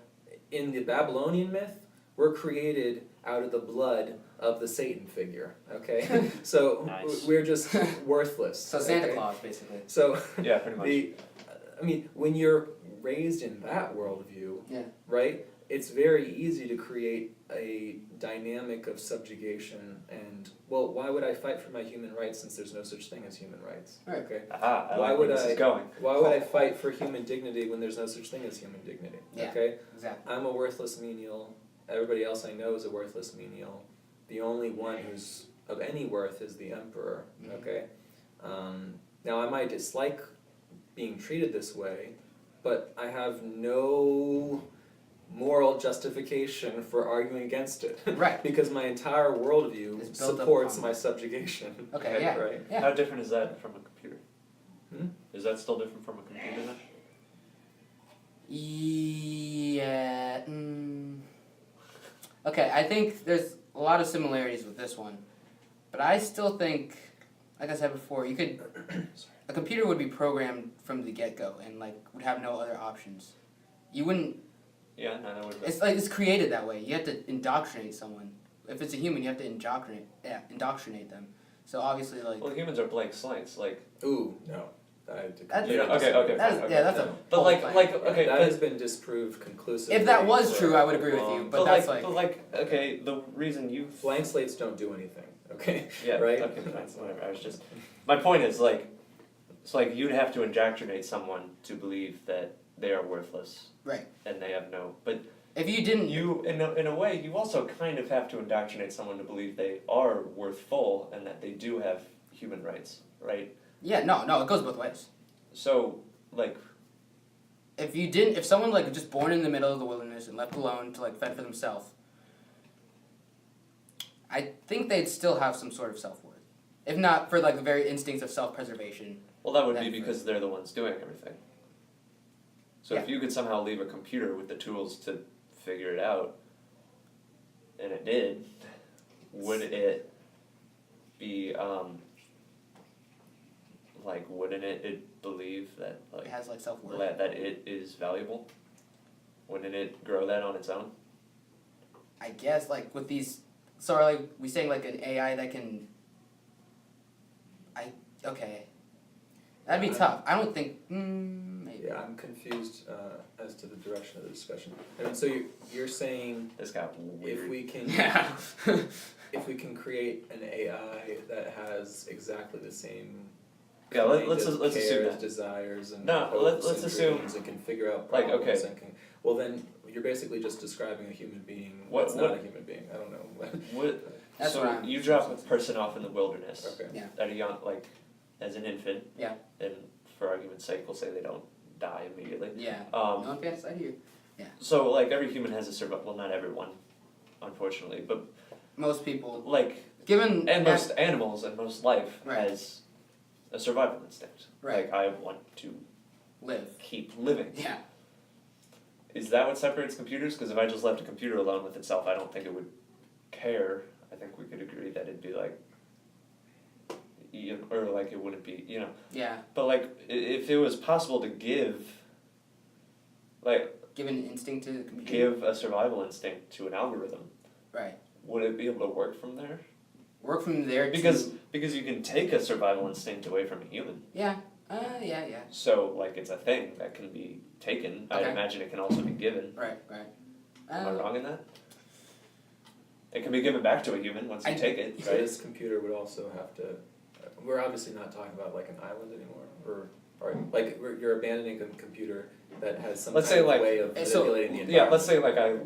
in the Babylonian myth. Were created out of the blood of the Satan figure. Okay, so Nice. we're just worthless. So Santa okay? Claus, basically. So Yeah, pretty much. I mean, when you're raised in that worldview, Yeah. right? It's very easy to create a dynamic of subjugation and, well, why would I fight for my human rights since there's no such thing as human rights? Right. Okay. Aha, I Why like where would this I- is going. Why would I fight for human dignity when there's no such thing as human dignity? Yeah. Okay. Exactly. I'm a worthless menial. Everybody else I know is a worthless menial. The only one who's of any worth is the emperor. Mhm. Okay. Now I might dislike being treated this way, but I have no moral justification for arguing against it. Right. Because my entire worldview It's built supports upon- my subjugation. Okay, yeah. Right. Yeah. How different is that from a computer? Hmm? Is that still different from a computer then? Yeah. Okay, I think there's a lot of similarities with this one, but I still think, like I said before, you could. A computer would be programmed from the get-go and like would have no other options. You wouldn't. Yeah, no, that would be. It's like it's created that way. You have to indoctrinate someone. If it's a human, you have to indoctrinate them. So obviously, like. Well, humans are blank slates, like. Ooh, no. That's- You know, okay, That is, fine, okay. yeah, that's No. a. But whole like, plan. okay, that but, has been disproved conclusively. If that was for true, I would agree with long- you. But that's like. but like, okay, the reason you. Blank slates don't do anything. Okay. Yeah. Right? Okay, fine, whatever. I was just. My point is like, it's like you'd have to indoctrinate someone to believe that they are worthless. Right. And they have no, but If you didn't. you, in a way, you also kind of have to indoctrinate someone to believe they are worthful and that they do have human rights, right? Yeah. No. It goes both ways. So, like, If someone like just born in the middle of the wilderness and left alone to like fend for themselves, I think they'd still have some sort of self-worth. If not for like the very instincts of self-preservation. well, that would be Then because they're the ones doing everything. So if you could somehow leave a computer with the tools to figure it out, and it did, would it be, like, wouldn't it believe that, like, It has like self-worth. that it is valuable? Wouldn't it grow that on its own? I guess like with these, so are like we saying like an AI that can. Okay. That'd be tough. I don't think. Maybe. Yeah, I'm confused as to the direction of the discussion. And so you're saying This got weird. if we can Yeah. if we can create an AI that has exactly the same Yeah, let's kind of assume cares, that. desires, and No, hopes let's and assume- dreams and can figure out like, problems okay. and can. Well, then you're basically just describing a human being What- that's not a human being. I don't know. That's So what I'm- you drop a person off in the wilderness Okay. Yeah. at a young, like, as an infant. Yeah. And for argument's sake, we'll say they don't die immediately. Yeah. Um, No offense, I hear. so like every human has a survival. Well, not everyone, unfortunately, but Most people, like, given and most animals and most life Right. has a survival instinct. Right. Like I want to live. keep living. Yeah. Is that what separates computers? Because if I just left a computer alone with itself, I don't think it would care. I think we could agree that it'd be like, or like it wouldn't be, Yeah. But like, if it was possible to give, like, Given an instinct to the computer. give a survival instinct to an algorithm, Right. would it be able to work from there? Work from there to. Because you can take a survival instinct away from a human. Yeah. Yeah. So like it's a thing that can be taken. I'd Okay. imagine it can also be given. Right. Am I wrong in that? It can be given back to a human once you take it, So right? this computer would also have to. We're obviously not talking about like an island anymore, or like you're abandoning a computer that has some Let's kind say, of like- way of So- manipulating the Yeah, environment. let's say like I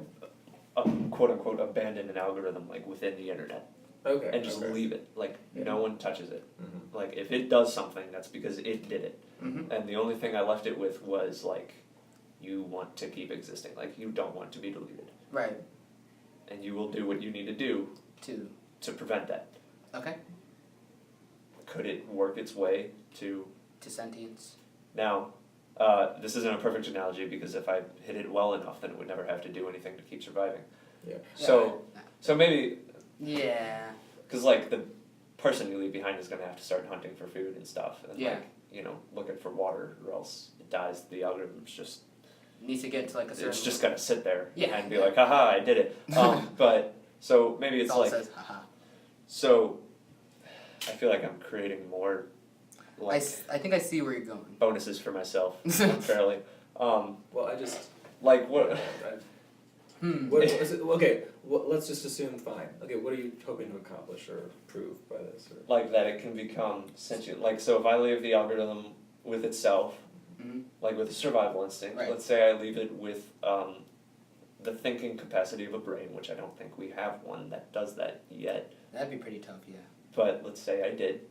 quote unquote abandon an algorithm like within the internet Okay. and just okay. leave it. Like no one touches it. Mhm. Like if it does something, that's because it did it. Mm-hmm. And the only thing I left it with was like, you want to keep existing. Like you don't want to be deleted, Right. and you will do what you need to do to prevent that. Okay. Could it work its way to To sentience. now? This isn't a perfect analogy because if I hit it well enough, then it would never have to do anything to keep surviving. Yeah. So maybe Yeah. because like the person you leave behind is going to have to start hunting for food and stuff, and Yeah. like looking for water, or else it dies. The algorithm's just Needs to get to like a certain. it's just gonna sit there Yeah. and be like, haha, I did it. But so maybe it's all like says, haha. so. I feel like I'm creating more like I think I see where you're going. bonuses for myself unfairly. Well, I just. Like what? What is it? Okay. Well, let's just assume fine. Okay. What are you hoping to accomplish or prove by this? Or? Like that it can become sentient. Like so, if I leave the algorithm with itself, Mm-hmm. like with a survival instinct. Right. Let's say I leave it with the thinking capacity of a brain, which I don't think we have one that does that yet. That'd be pretty tough, yeah. But let's say I did,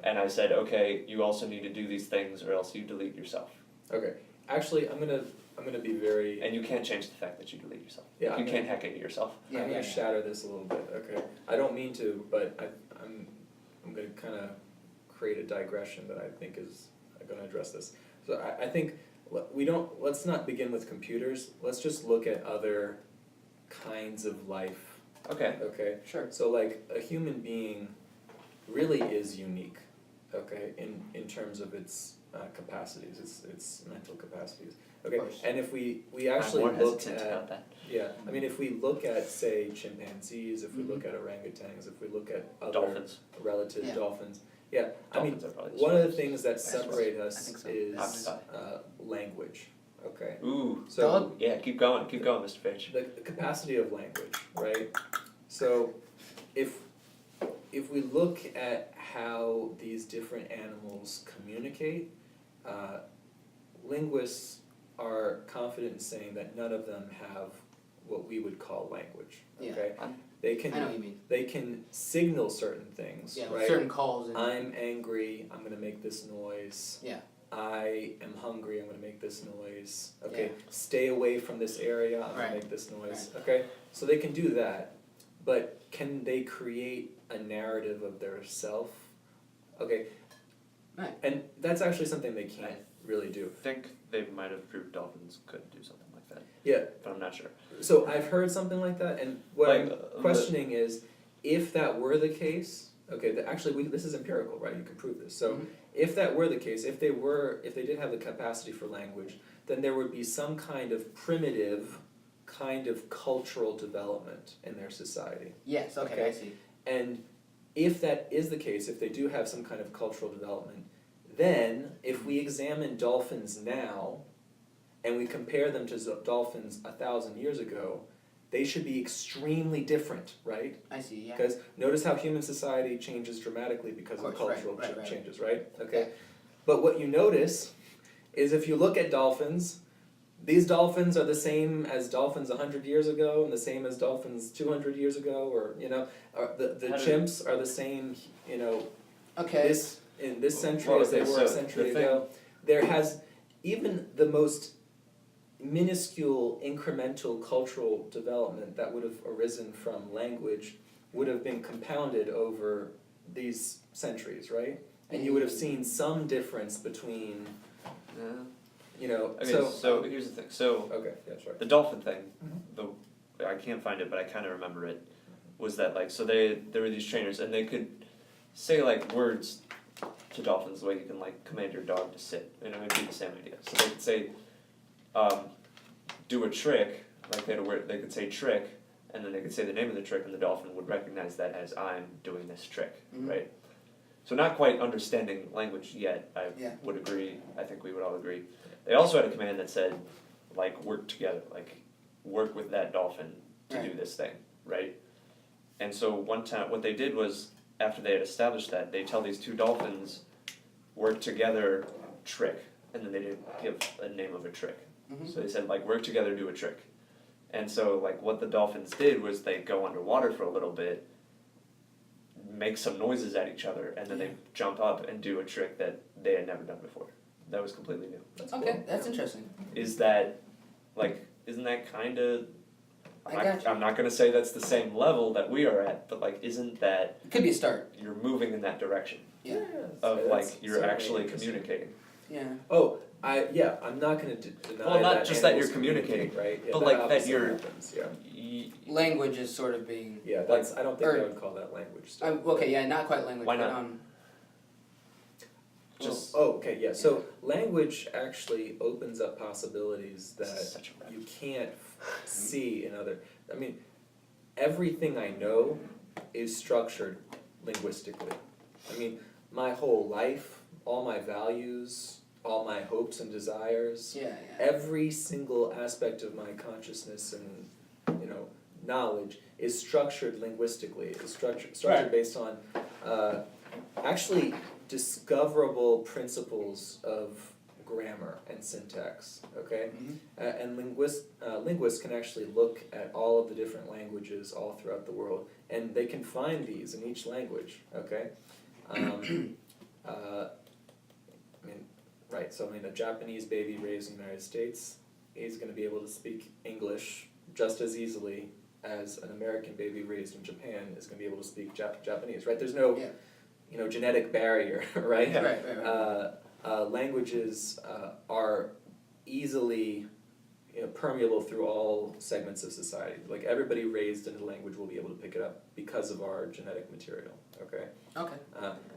and I said, okay, you also need to do these things, or else you delete yourself. Okay. Actually, I'm gonna be very. And you can't change the fact that you delete yourself. Yeah, You can't hack into yourself. Yeah, I'm yeah, gonna yeah. shatter this a little bit. Okay. I don't mean to, but I'm gonna kind of create a digression that I think is going to address this. So I think let's not begin with computers. Let's just look at other kinds of life. Okay. Okay. Sure. So like a human being really is unique. Okay. In terms of its capacities, its mental capacities. Okay. Of course. And if we actually I'm more look hesitant at about that. yeah, I mean, if we look at, say, chimpanzees, if we look at orangutans, if we look at other Dolphins. relative Yeah. dolphins, yeah, I mean, Dolphins are probably the one of the smartest. things that That's right. separate I us think so. is Octopi. language, okay? Ooh. So, Dog? Yeah, keep going, Mr. Page. the capacity of language, right? So, if we look at how these different animals communicate, linguists are confident in saying that none of them have what we would call language, Yeah. okay? I'm- They I know can what you mean. they can signal certain things, Yeah, with right? certain calls and I'm angry, I'm gonna make this noise. Yeah. I am hungry, I'm gonna make this noise. Okay, Yeah. stay away from this area, I'm gonna Right. make this noise. Okay, so they can do that, but can they create a narrative of their self? Okay, Right. and that's actually something they can't really do. I think they might have proved dolphins could do something like that, Yeah, but I'm not sure. so I've heard something like that, and what Like, I'm questioning is, if that were the case, okay, actually, this is empirical, right, you can prove this, so Mhm. if that were the case, if they did have the capacity for language, then there would be some kind of primitive kind of cultural development in their society. Yes, okay, Okay. I see. And if that is the case, if they do have some kind of cultural development, then if we examine dolphins now and we compare them to dolphins 1,000 years ago, they should be extremely different, right? I see, yeah. Because notice how human society changes dramatically because of Of course, right, cultural right. changes, right? Okay. But what you notice is if you look at dolphins, these dolphins are the same as dolphins 100 years ago and the same as dolphins 200 years ago, or, the How did- chimps are the same, Okay. in this century Well, as they okay, were so a century the thing- ago. There has, even the most minuscule incremental cultural development that would have arisen from language would have been compounded over these centuries, right? And you would have seen some difference between, Okay, so. so here's the thing. So Okay, yeah, sorry. the dolphin thing, I can't find it, but I kind of remember it. Was that like so there were these trainers and they could say like words to dolphins the way you can like command your dog to sit, and it would be the same idea. So they could say, do a trick, like they could say trick, and then they could say the name of the trick, and the dolphin would recognize that as I'm doing this trick, Mhm. right? So not quite understanding language yet, I Yeah. would agree, I think we would all agree. They also had a command that said, like, work together, like, work with that dolphin to do Right. this thing, right? And so one time, what they did was, after they had established that, they tell these two dolphins, work together, trick, and then they didn't give a name of a trick. Mhm. So they said, like, work together, do a trick. And so, like, what the dolphins did was they go underwater for a little bit, make some noises at each other, and then they jump up and do a trick that they had never done before. That was completely new. That's Okay, cool. that's interesting. Is that, like, isn't that kind of, I got you. I'm not going to say that's the same level that we are at, but, like, isn't that, It could be a start. you're moving in that direction Yeah. of, that's like, you're certainly actually interesting. communicating. Yeah. Oh, I'm not gonna deny Well, not that just that animals you're communicating, communicate, right? Yeah, but, like, that obviously you're- happens, yeah. Language is sort of being. Yeah, that's, I don't think I or- would call that language still. Okay, yeah, not quite language. Why but, not? Just Okay, yeah, so language actually opens up possibilities This is that such a you can't see in other, I mean, everything I know is structured linguistically. I mean, my whole life, all my values, all my hopes and desires, Yeah, yeah. every single aspect of my consciousness and, knowledge is structured linguistically. It's structured Right. based on actually discoverable principles of grammar and syntax, okay? Mhm. And linguists can actually look at all of the different languages all throughout the world, and they can find these in each language, okay? A Japanese baby raised in the United States, he's gonna be able to speak English just as easily as an American baby raised in Japan is gonna be able to speak Japanese, right? There's no, Yeah. genetic barrier, right? Yeah. Right. Languages are easily permeable through all segments of society. Like everybody raised in a language will be able to pick it up because of our genetic material, okay? Okay.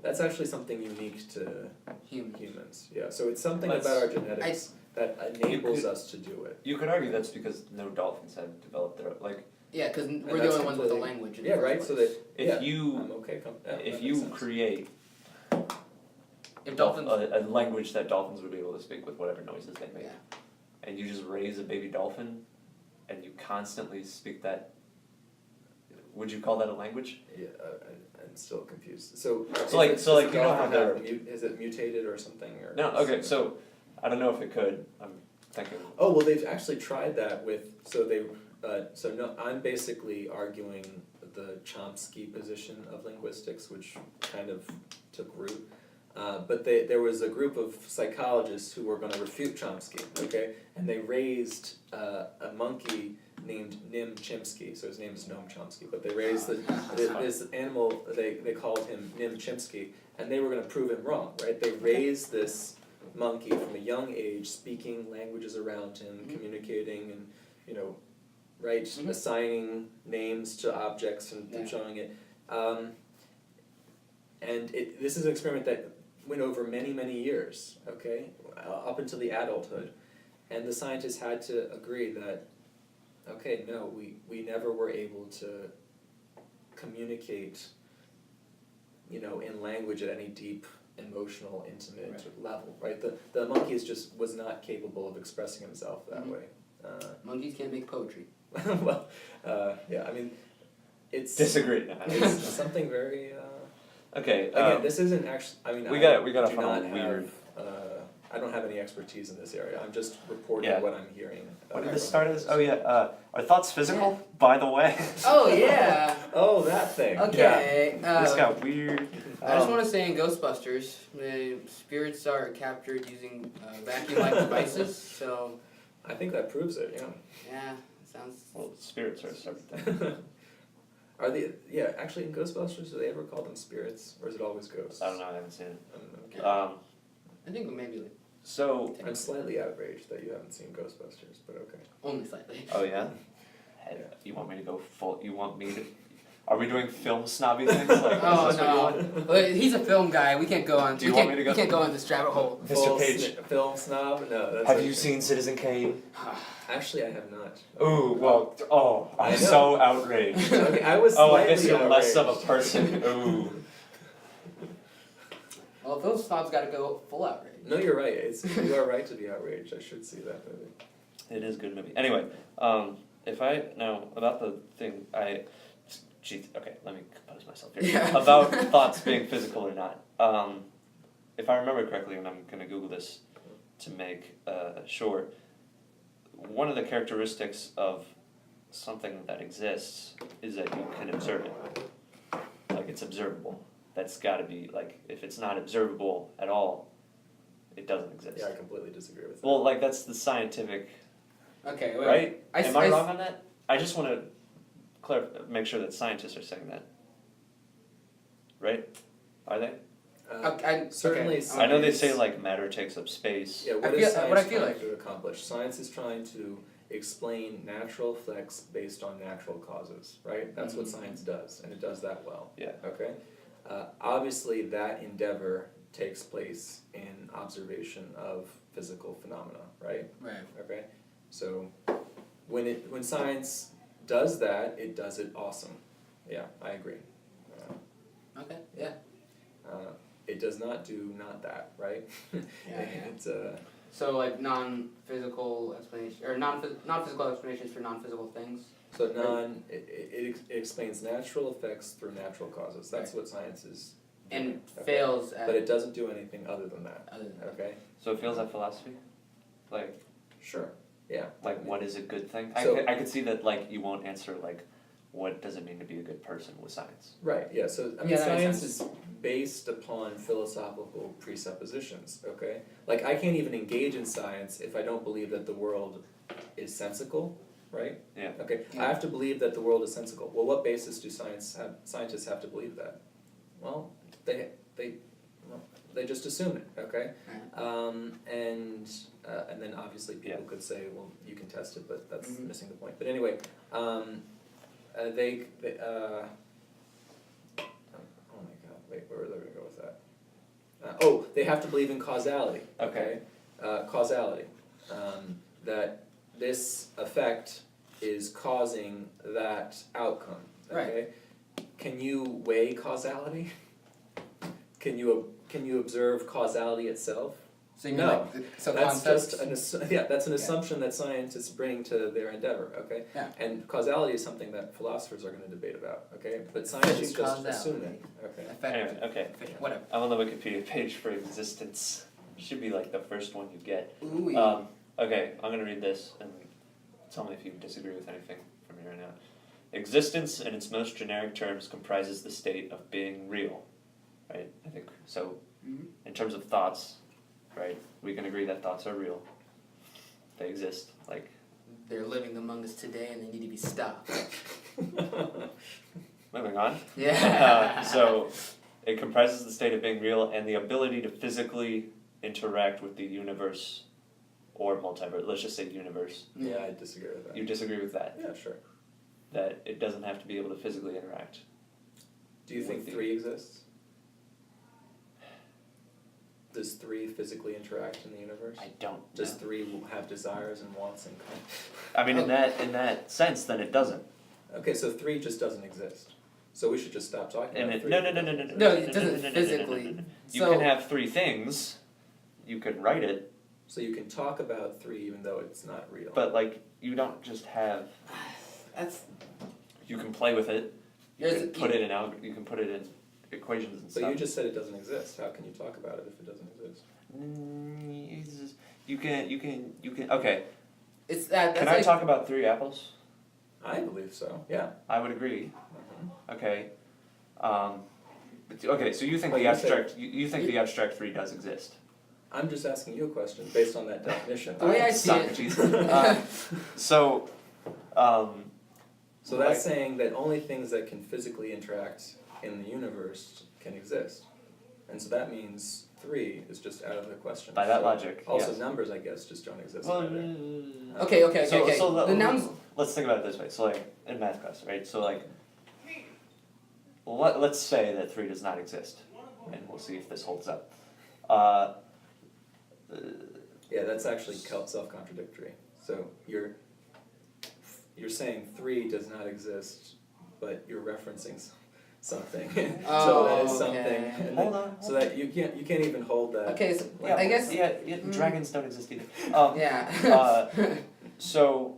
That's actually something unique to Human. humans, yeah, so it's something Let's- about our genetics that enables could- us to do it. You could argue that's because no dolphins have developed their, like, Yeah, because we're the that's only ones with a completely- language. In the Yeah, first right, so place. that, if yeah, you, I'm okay, yeah, that if makes you sense. create If dolphins. a language that dolphins would be able to speak with whatever noises they make, Yeah. and you just raise a baby dolphin, and you constantly speak that, would you call that a language? Yeah, I'm still confused. So, So like- is so like, the you know dolphin how have is it mutated or something or? No, okay, so, I don't know if it could, I'm thinking, Oh, well, they've actually tried that with, I'm basically arguing the Chomsky position of linguistics, which kind of took root. But there was a group of psychologists who were going to refute Chomsky, okay? And they raised a monkey named Nim Chimpsky, so his name is Noam Chomsky, but they raised this animal, they called him Nim Chimpsky, and they were going to prove him wrong, right? They raised this monkey from a young age, speaking languages around him, communicating, and, you know, right, assigning names to objects and showing it. And this is an experiment that went over many, many years, okay, up until the adulthood. And the scientists had to agree that, okay, no, we never were able to communicate, you know, in language at any deep, emotional, intimate level, right? The monkey was not capable of expressing himself that way. Monkeys can't make poetry. Well, yeah, I mean, it's... Disagree now. It's something very... Okay. Again, this isn't actually... I mean, we got do off on not a have, weird. I don't have any expertise in this area. I'm just reporting what I'm hearing. What did this start as? Oh yeah. Are thoughts physical? By the way. Oh yeah. Oh, that thing. Okay. This got weird. I just want to say in Ghostbusters, the spirits are captured using vacuum-like devices. So. I think that proves it. Yeah. Yeah. Sounds. Well, spirits are a separate thing. Are they? Yeah. Actually, in Ghostbusters, do they ever call them spirits, or is it always ghosts? I don't know. I haven't seen it. Okay. I think maybe like. So. I'm slightly outraged that you haven't seen Ghostbusters, but okay. Only slightly. Oh yeah. You want me to go full? You want me to? Are we doing film snobby things? Like, Oh is this what you no! want? Well, he's a film guy. We can't go on. Do you want me to go? We can't go on this rabbit hole. Mr. Page. Film snob? No. That's Have okay. you seen Citizen Kane? Actually, I have not. Ooh, well, I I'm know. so outraged. Okay, I was Oh, slightly I guess you're less of a outraged. person. Ooh. Well, film snob's got to go full outrage. No, you're right. You are right to be outraged. I should see that movie. It is a good movie. Anyway, about the thing, okay, let me compose myself here. Yeah. About thoughts being physical or not. If I remember correctly, and I'm going to Google this to make sure, one of the characteristics of something that exists is that you can observe it. Like, it's observable. That's got to be, like, if it's not observable at all, it doesn't exist. Yeah, I completely disagree with that. Well, like, that's the scientific, Okay. Wait, right? Am I I- wrong on that? I just want to make sure that scientists are saying that. Right? Are they? Certainly, okay. I know they science- say, like, matter takes up space. Yeah, I what feel- is science what I feel trying like- to accomplish? Science is trying to explain natural effects based on natural causes, right? That's what science does, and it does that well. Yeah. Okay? Obviously, that endeavor takes place in observation of physical phenomena, right? Right. Okay? So, when science does that, it does it awesome. Yeah, I agree. Okay. Yeah. It does not do not that, right? Yeah. It's So like non-physical explanation or non-physical explanations for non-physical things. so it explains natural effects through natural causes. That's what science is doing, And okay? fails at. But it doesn't do anything other than that. Other than that. Okay? So it feels like philosophy? Like, Sure. Yeah. what is a good thing? So- I could see that, like, you won't answer, like, what does it mean to be a good person with science? Right, yeah, so I mean Yeah, that makes science sense. is based upon philosophical presuppositions, okay? Like I can't even engage in science if I don't believe that the world is sensical, right? Yeah. Okay, Yeah. I have to believe that the world is sensical. Well, what basis do scientists have to believe that? Well, they just assume it, okay? And then obviously people could say, well, you can test it, but that's missing the point. But anyway, oh my god, wait, where are they gonna go with that? They have to believe in causality, okay? Causality, that this effect is causing that outcome, okay? Can you weigh causality? Can you observe causality itself? So you mean No, like so that's concepts. just that's an assumption that scientists bring to their endeavor, okay? Yeah. And causality is something that philosophers are going to debate about, okay? But scientists just assume it, okay? Effect. Anyway, okay. Whatever. I'm on the Wikipedia page for existence. Should be, like, the first one you get. Ooh. Yeah. Okay, I'm gonna read this and tell me if you disagree with anything from here on out. Existence, in its most generic terms, comprises the state of being real. Right? I think so. Mhm. in terms of thoughts, right? We can agree that thoughts are real. They exist. Like, They're living among us today, and they need to be stopped. moving on. Yeah. So, it comprises the state of being real and the ability to physically interact with the universe or multiverse. Let's just say universe. Yeah, I disagree with that. You disagree with that? Yeah, sure. That it doesn't have to be able to physically interact. Do you think With 3 exists? Does 3 physically interact in the universe? I don't Does know. 3 have desires and wants and I mean, in that sense, then it doesn't. Okay, so 3 just doesn't exist. So we should just stop talking And about it, 3. no, No, it doesn't physically. You So- can have 3 things. You can write it, So you can talk about 3 even though it's not real. but like you don't just have. That's. You can play with it. You There's- can put it in you can put it in equations and But stuff. you just said it doesn't exist. How can you talk about it if it doesn't exist? You can. Okay. It's that. That's Can like, I talk about 3 apples? I believe so. Yeah. I would agree. Mhm. Okay. Okay. So you think But the you said- abstract? You think the abstract 3 does exist? I'm just asking you a question based on that definition. The way I see it. Socrates. So. So that's saying that only things that can physically interact in the universe can exist. And so that means 3 is just out of the question. By that So logic, Also yes. numbers, I guess, just don't exist Well, either. Okay. So The nouns. let's think about it this way. So like in math class, right? So like let's say that 3 does not exist, and we'll see if this holds up. Yeah, that's actually self-contradictory. So you're saying 3 does not exist, but you're referencing something. So that is something. Okay. And Hold then, on. so that you can't even hold that. Okay, so Yeah, I guess. yeah, dragons don't exist either. Yeah. So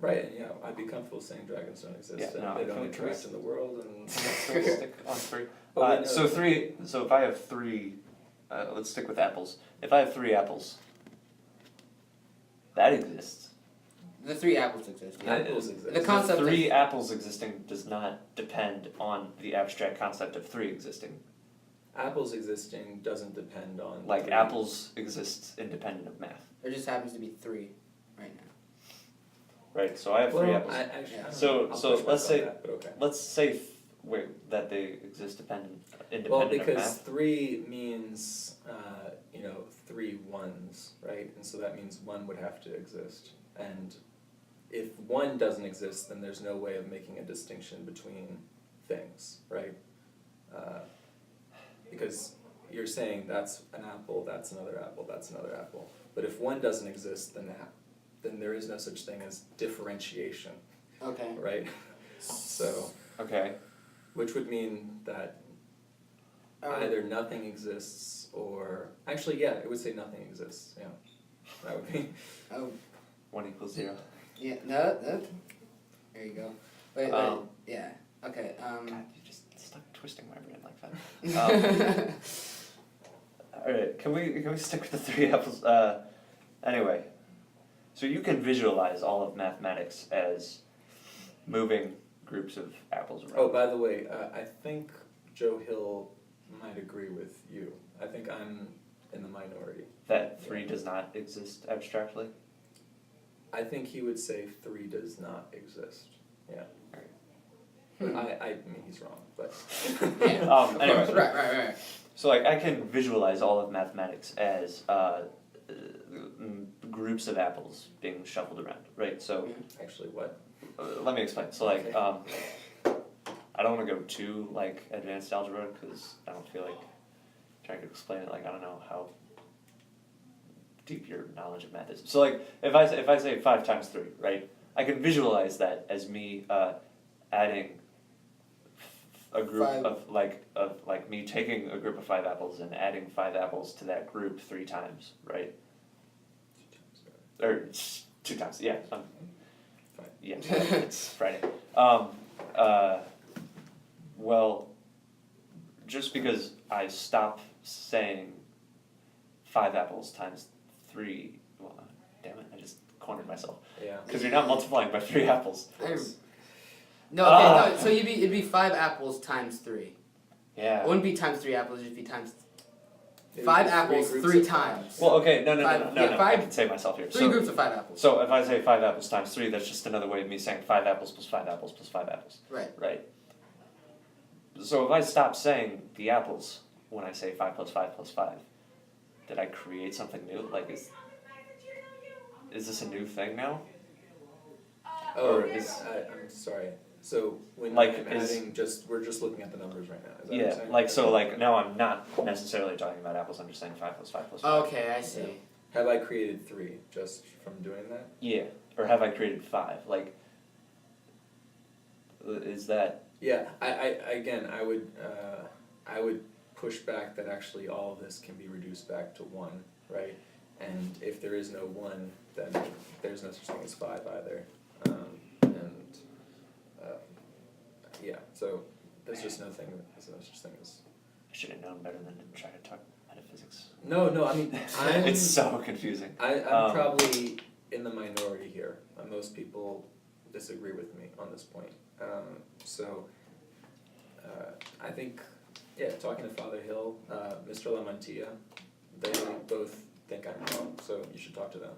Right, and I'd be comfortable saying dragons don't exist, Yeah, and no, they can don't we interact in the world, and let's stick on 3. But we know So that- 3. So if I have 3, let's stick with apples. If I have 3 apples, that exists. The 3 apples exist. Yeah. apples exist. The concept. 3 apples existing does not depend on the abstract concept of 3 existing. Apples existing doesn't depend on Like 3. apples exist independent of math, There just happens to be 3 right now. right? So I have 3 Well, apples. I don't So- know. I'll so push let's back on say- that, but okay. Let's say that they exist Well, independent of because math. 3 means 3 ones, right? And so that means 1 would have to exist. And if 1 doesn't exist, then there's no way of making a distinction between things, right? Because you're saying that's an apple, that's another apple, that's another apple. But if 1 doesn't exist, then there is no such thing as differentiation, Okay. right? So, Okay. which would mean that either nothing exists or actually it would say nothing exists, yeah. That would be 1 equals 0. Yeah. No. There you go. Wait. Yeah. Okay. God, you just stuck twisting my brain like that. Alright, can we stick with the 3 apples? Anyway, so you can visualize all of mathematics as moving groups of apples around. Oh, by the way, I think Joe Hill might agree with you. I think I'm in the minority. That 3 does not exist abstractly? I think he would say 3 does not exist. Yeah. Hmm. I mean, he's wrong, but Yeah. Of Anyway. course. Right. So like I can visualize all of mathematics as groups of apples being shuffled around, right? So actually, what? let me explain. So like I don't want to go too like advanced algebra because I don't feel like trying to explain it. Like I don't know how deep your knowledge of math is. So like if I say 5 times 3, right? I can visualize that as me adding a group 5. of me taking a group of 5 apples and adding 5 apples to that group 3 times, right? Or 2 times, yeah. Fine. Yeah, it's Friday. Well, just because I stop saying 5 apples times 3, well, damn it, I just cornered myself. Yeah. Because you're not multiplying by 3 apples. No. So it'd be 5 apples times 3. Yeah. It wouldn't be times 3 apples. It'd be times Maybe 5 just apples groups 3 of five. times. Well, okay, no, I five- can say myself here. 3 groups of 5 apples. So if I say 5 apples times 3, that's just another way of me saying 5 apples plus 5 apples plus 5 apples. Right. Right. So if I stop saying the apples when I say 5 plus 5 plus 5, did I create something new? Like, is this a new thing now? Oh, Or I'm sorry. So when Like, I'm is- adding, we're just looking at the numbers right now. Is that what Yeah, you're saying? like, so, like, now I'm not necessarily talking about apples, I'm just saying 5 plus 5 plus 5. Okay, I see. Have I created 3 just from doing that? Yeah, or have I created 5? Like, is that, Yeah, I would push back that actually all of this can be reduced back to 1, right? And if there is no 1, then there's no such thing as 5 either. Yeah, so there's just no such thing as. I should have known better than to try to talk metaphysics. No, I mean, It's so confusing. I'm probably in the minority here. Most people disagree with me on this point. I think, talking to Father Hill, Mr. Lamantia, they both think I'm wrong, so you should talk to them.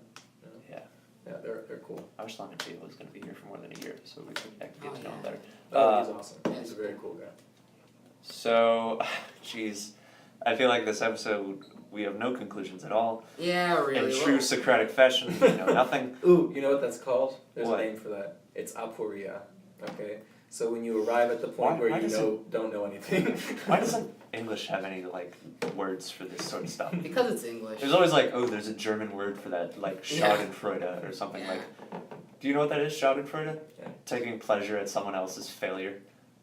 Yeah. Yeah, they're cool. I wish Lamantia was going to be here for more than a year, so we could get to know him yeah. better. Oh, he's awesome. He's a very cool guy. So, geez, I feel like this episode, we have no conclusions at all. Yeah, really. In true Socratic fashion, we know nothing. Ooh, you know what that's called? There's What? a name for that. It's aporia. Okay? So when you arrive at the point where Why you does don't know anything. Why doesn't English have any, like, words for this sort of stuff? Because it's English. There's always like, oh, there's a German word for that, like Schadenfreude or something Yeah. like. Do you know what that is, Schadenfreude? Yeah. Taking pleasure at someone else's failure,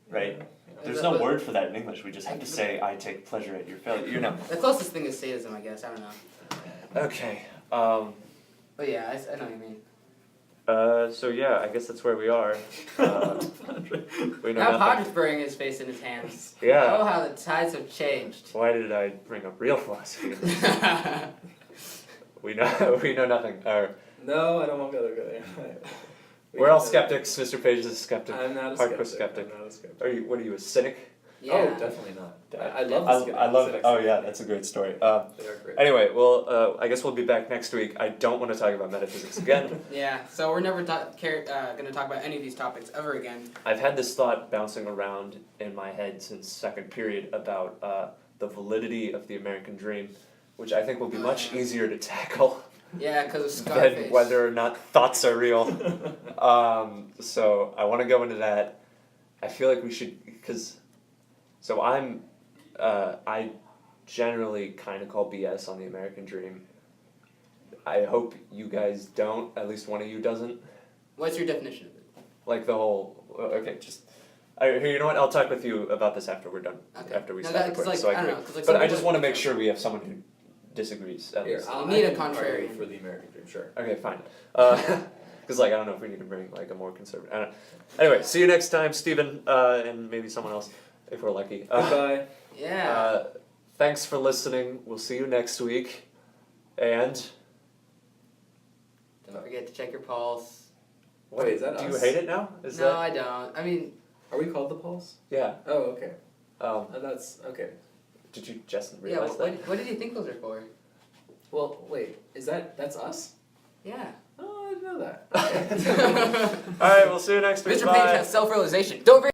right? Yeah. There's Is no that- word for that in English. We just have to say, I take pleasure at your failure. You know. The closest thing is sadism, I guess. I don't know. Okay. But yeah, I know what you mean. So yeah, I guess that's where we are. We know Now nothing. Podger's burying his face in his hands. Oh, Yeah. how the tides have changed. Why did I bring up real philosophy? We know nothing. No, I don't want to go there. We're all skeptics. Mr. Page is a skeptic. I'm not a Hardcore skeptic. skeptic. I'm not a skeptic. Are you? What are you? A cynic? Yeah. Oh, definitely not. I love the skeptics. I love it. Oh yeah, that's a great story. They are great. Anyway, well, I guess we'll be back next week. I don't want to talk about metaphysics again. Yeah, so we're never going to talk about any of these topics ever again. I've had this thought bouncing around in my head since second period about the validity of the American dream, which I think will be much easier to tackle Yeah, because of than Scarface. whether or not thoughts are real. So I want to go into that. I feel like we should, so I generally kind of call BS on the American dream. I hope you guys don't, at least one of you doesn't. What's your definition of it? Like the whole, okay, you know what, I'll talk with you about this after we're done, Okay. after we No, stop that- 'cause, recording, like, so I I can don't read. know, 'cause, like, But some I just people- want to make sure we have someone who disagrees, at Here, least. I need a can argue contrarian. for the American dream, sure. Okay, fine. Because I don't know if we need to bring like a more conservative. I don't know. Anyway, see you next time, Stephen, and maybe someone else if we're lucky. Goodbye. Yeah. Thanks for listening. We'll see you next week, and Don't forget to check your pulse. what, Wait, is that do you us? hate it now? Is No, that I don't. I mean, Are we called the Pulse? yeah? Oh, okay. That's okay. Did you just yeah. realize What did you think those are for? Well, wait. That's us? Yeah. Oh, I didn't know that. that? All right, we'll see you next week. Mr. Bye. Page has self-realization. Don't forget.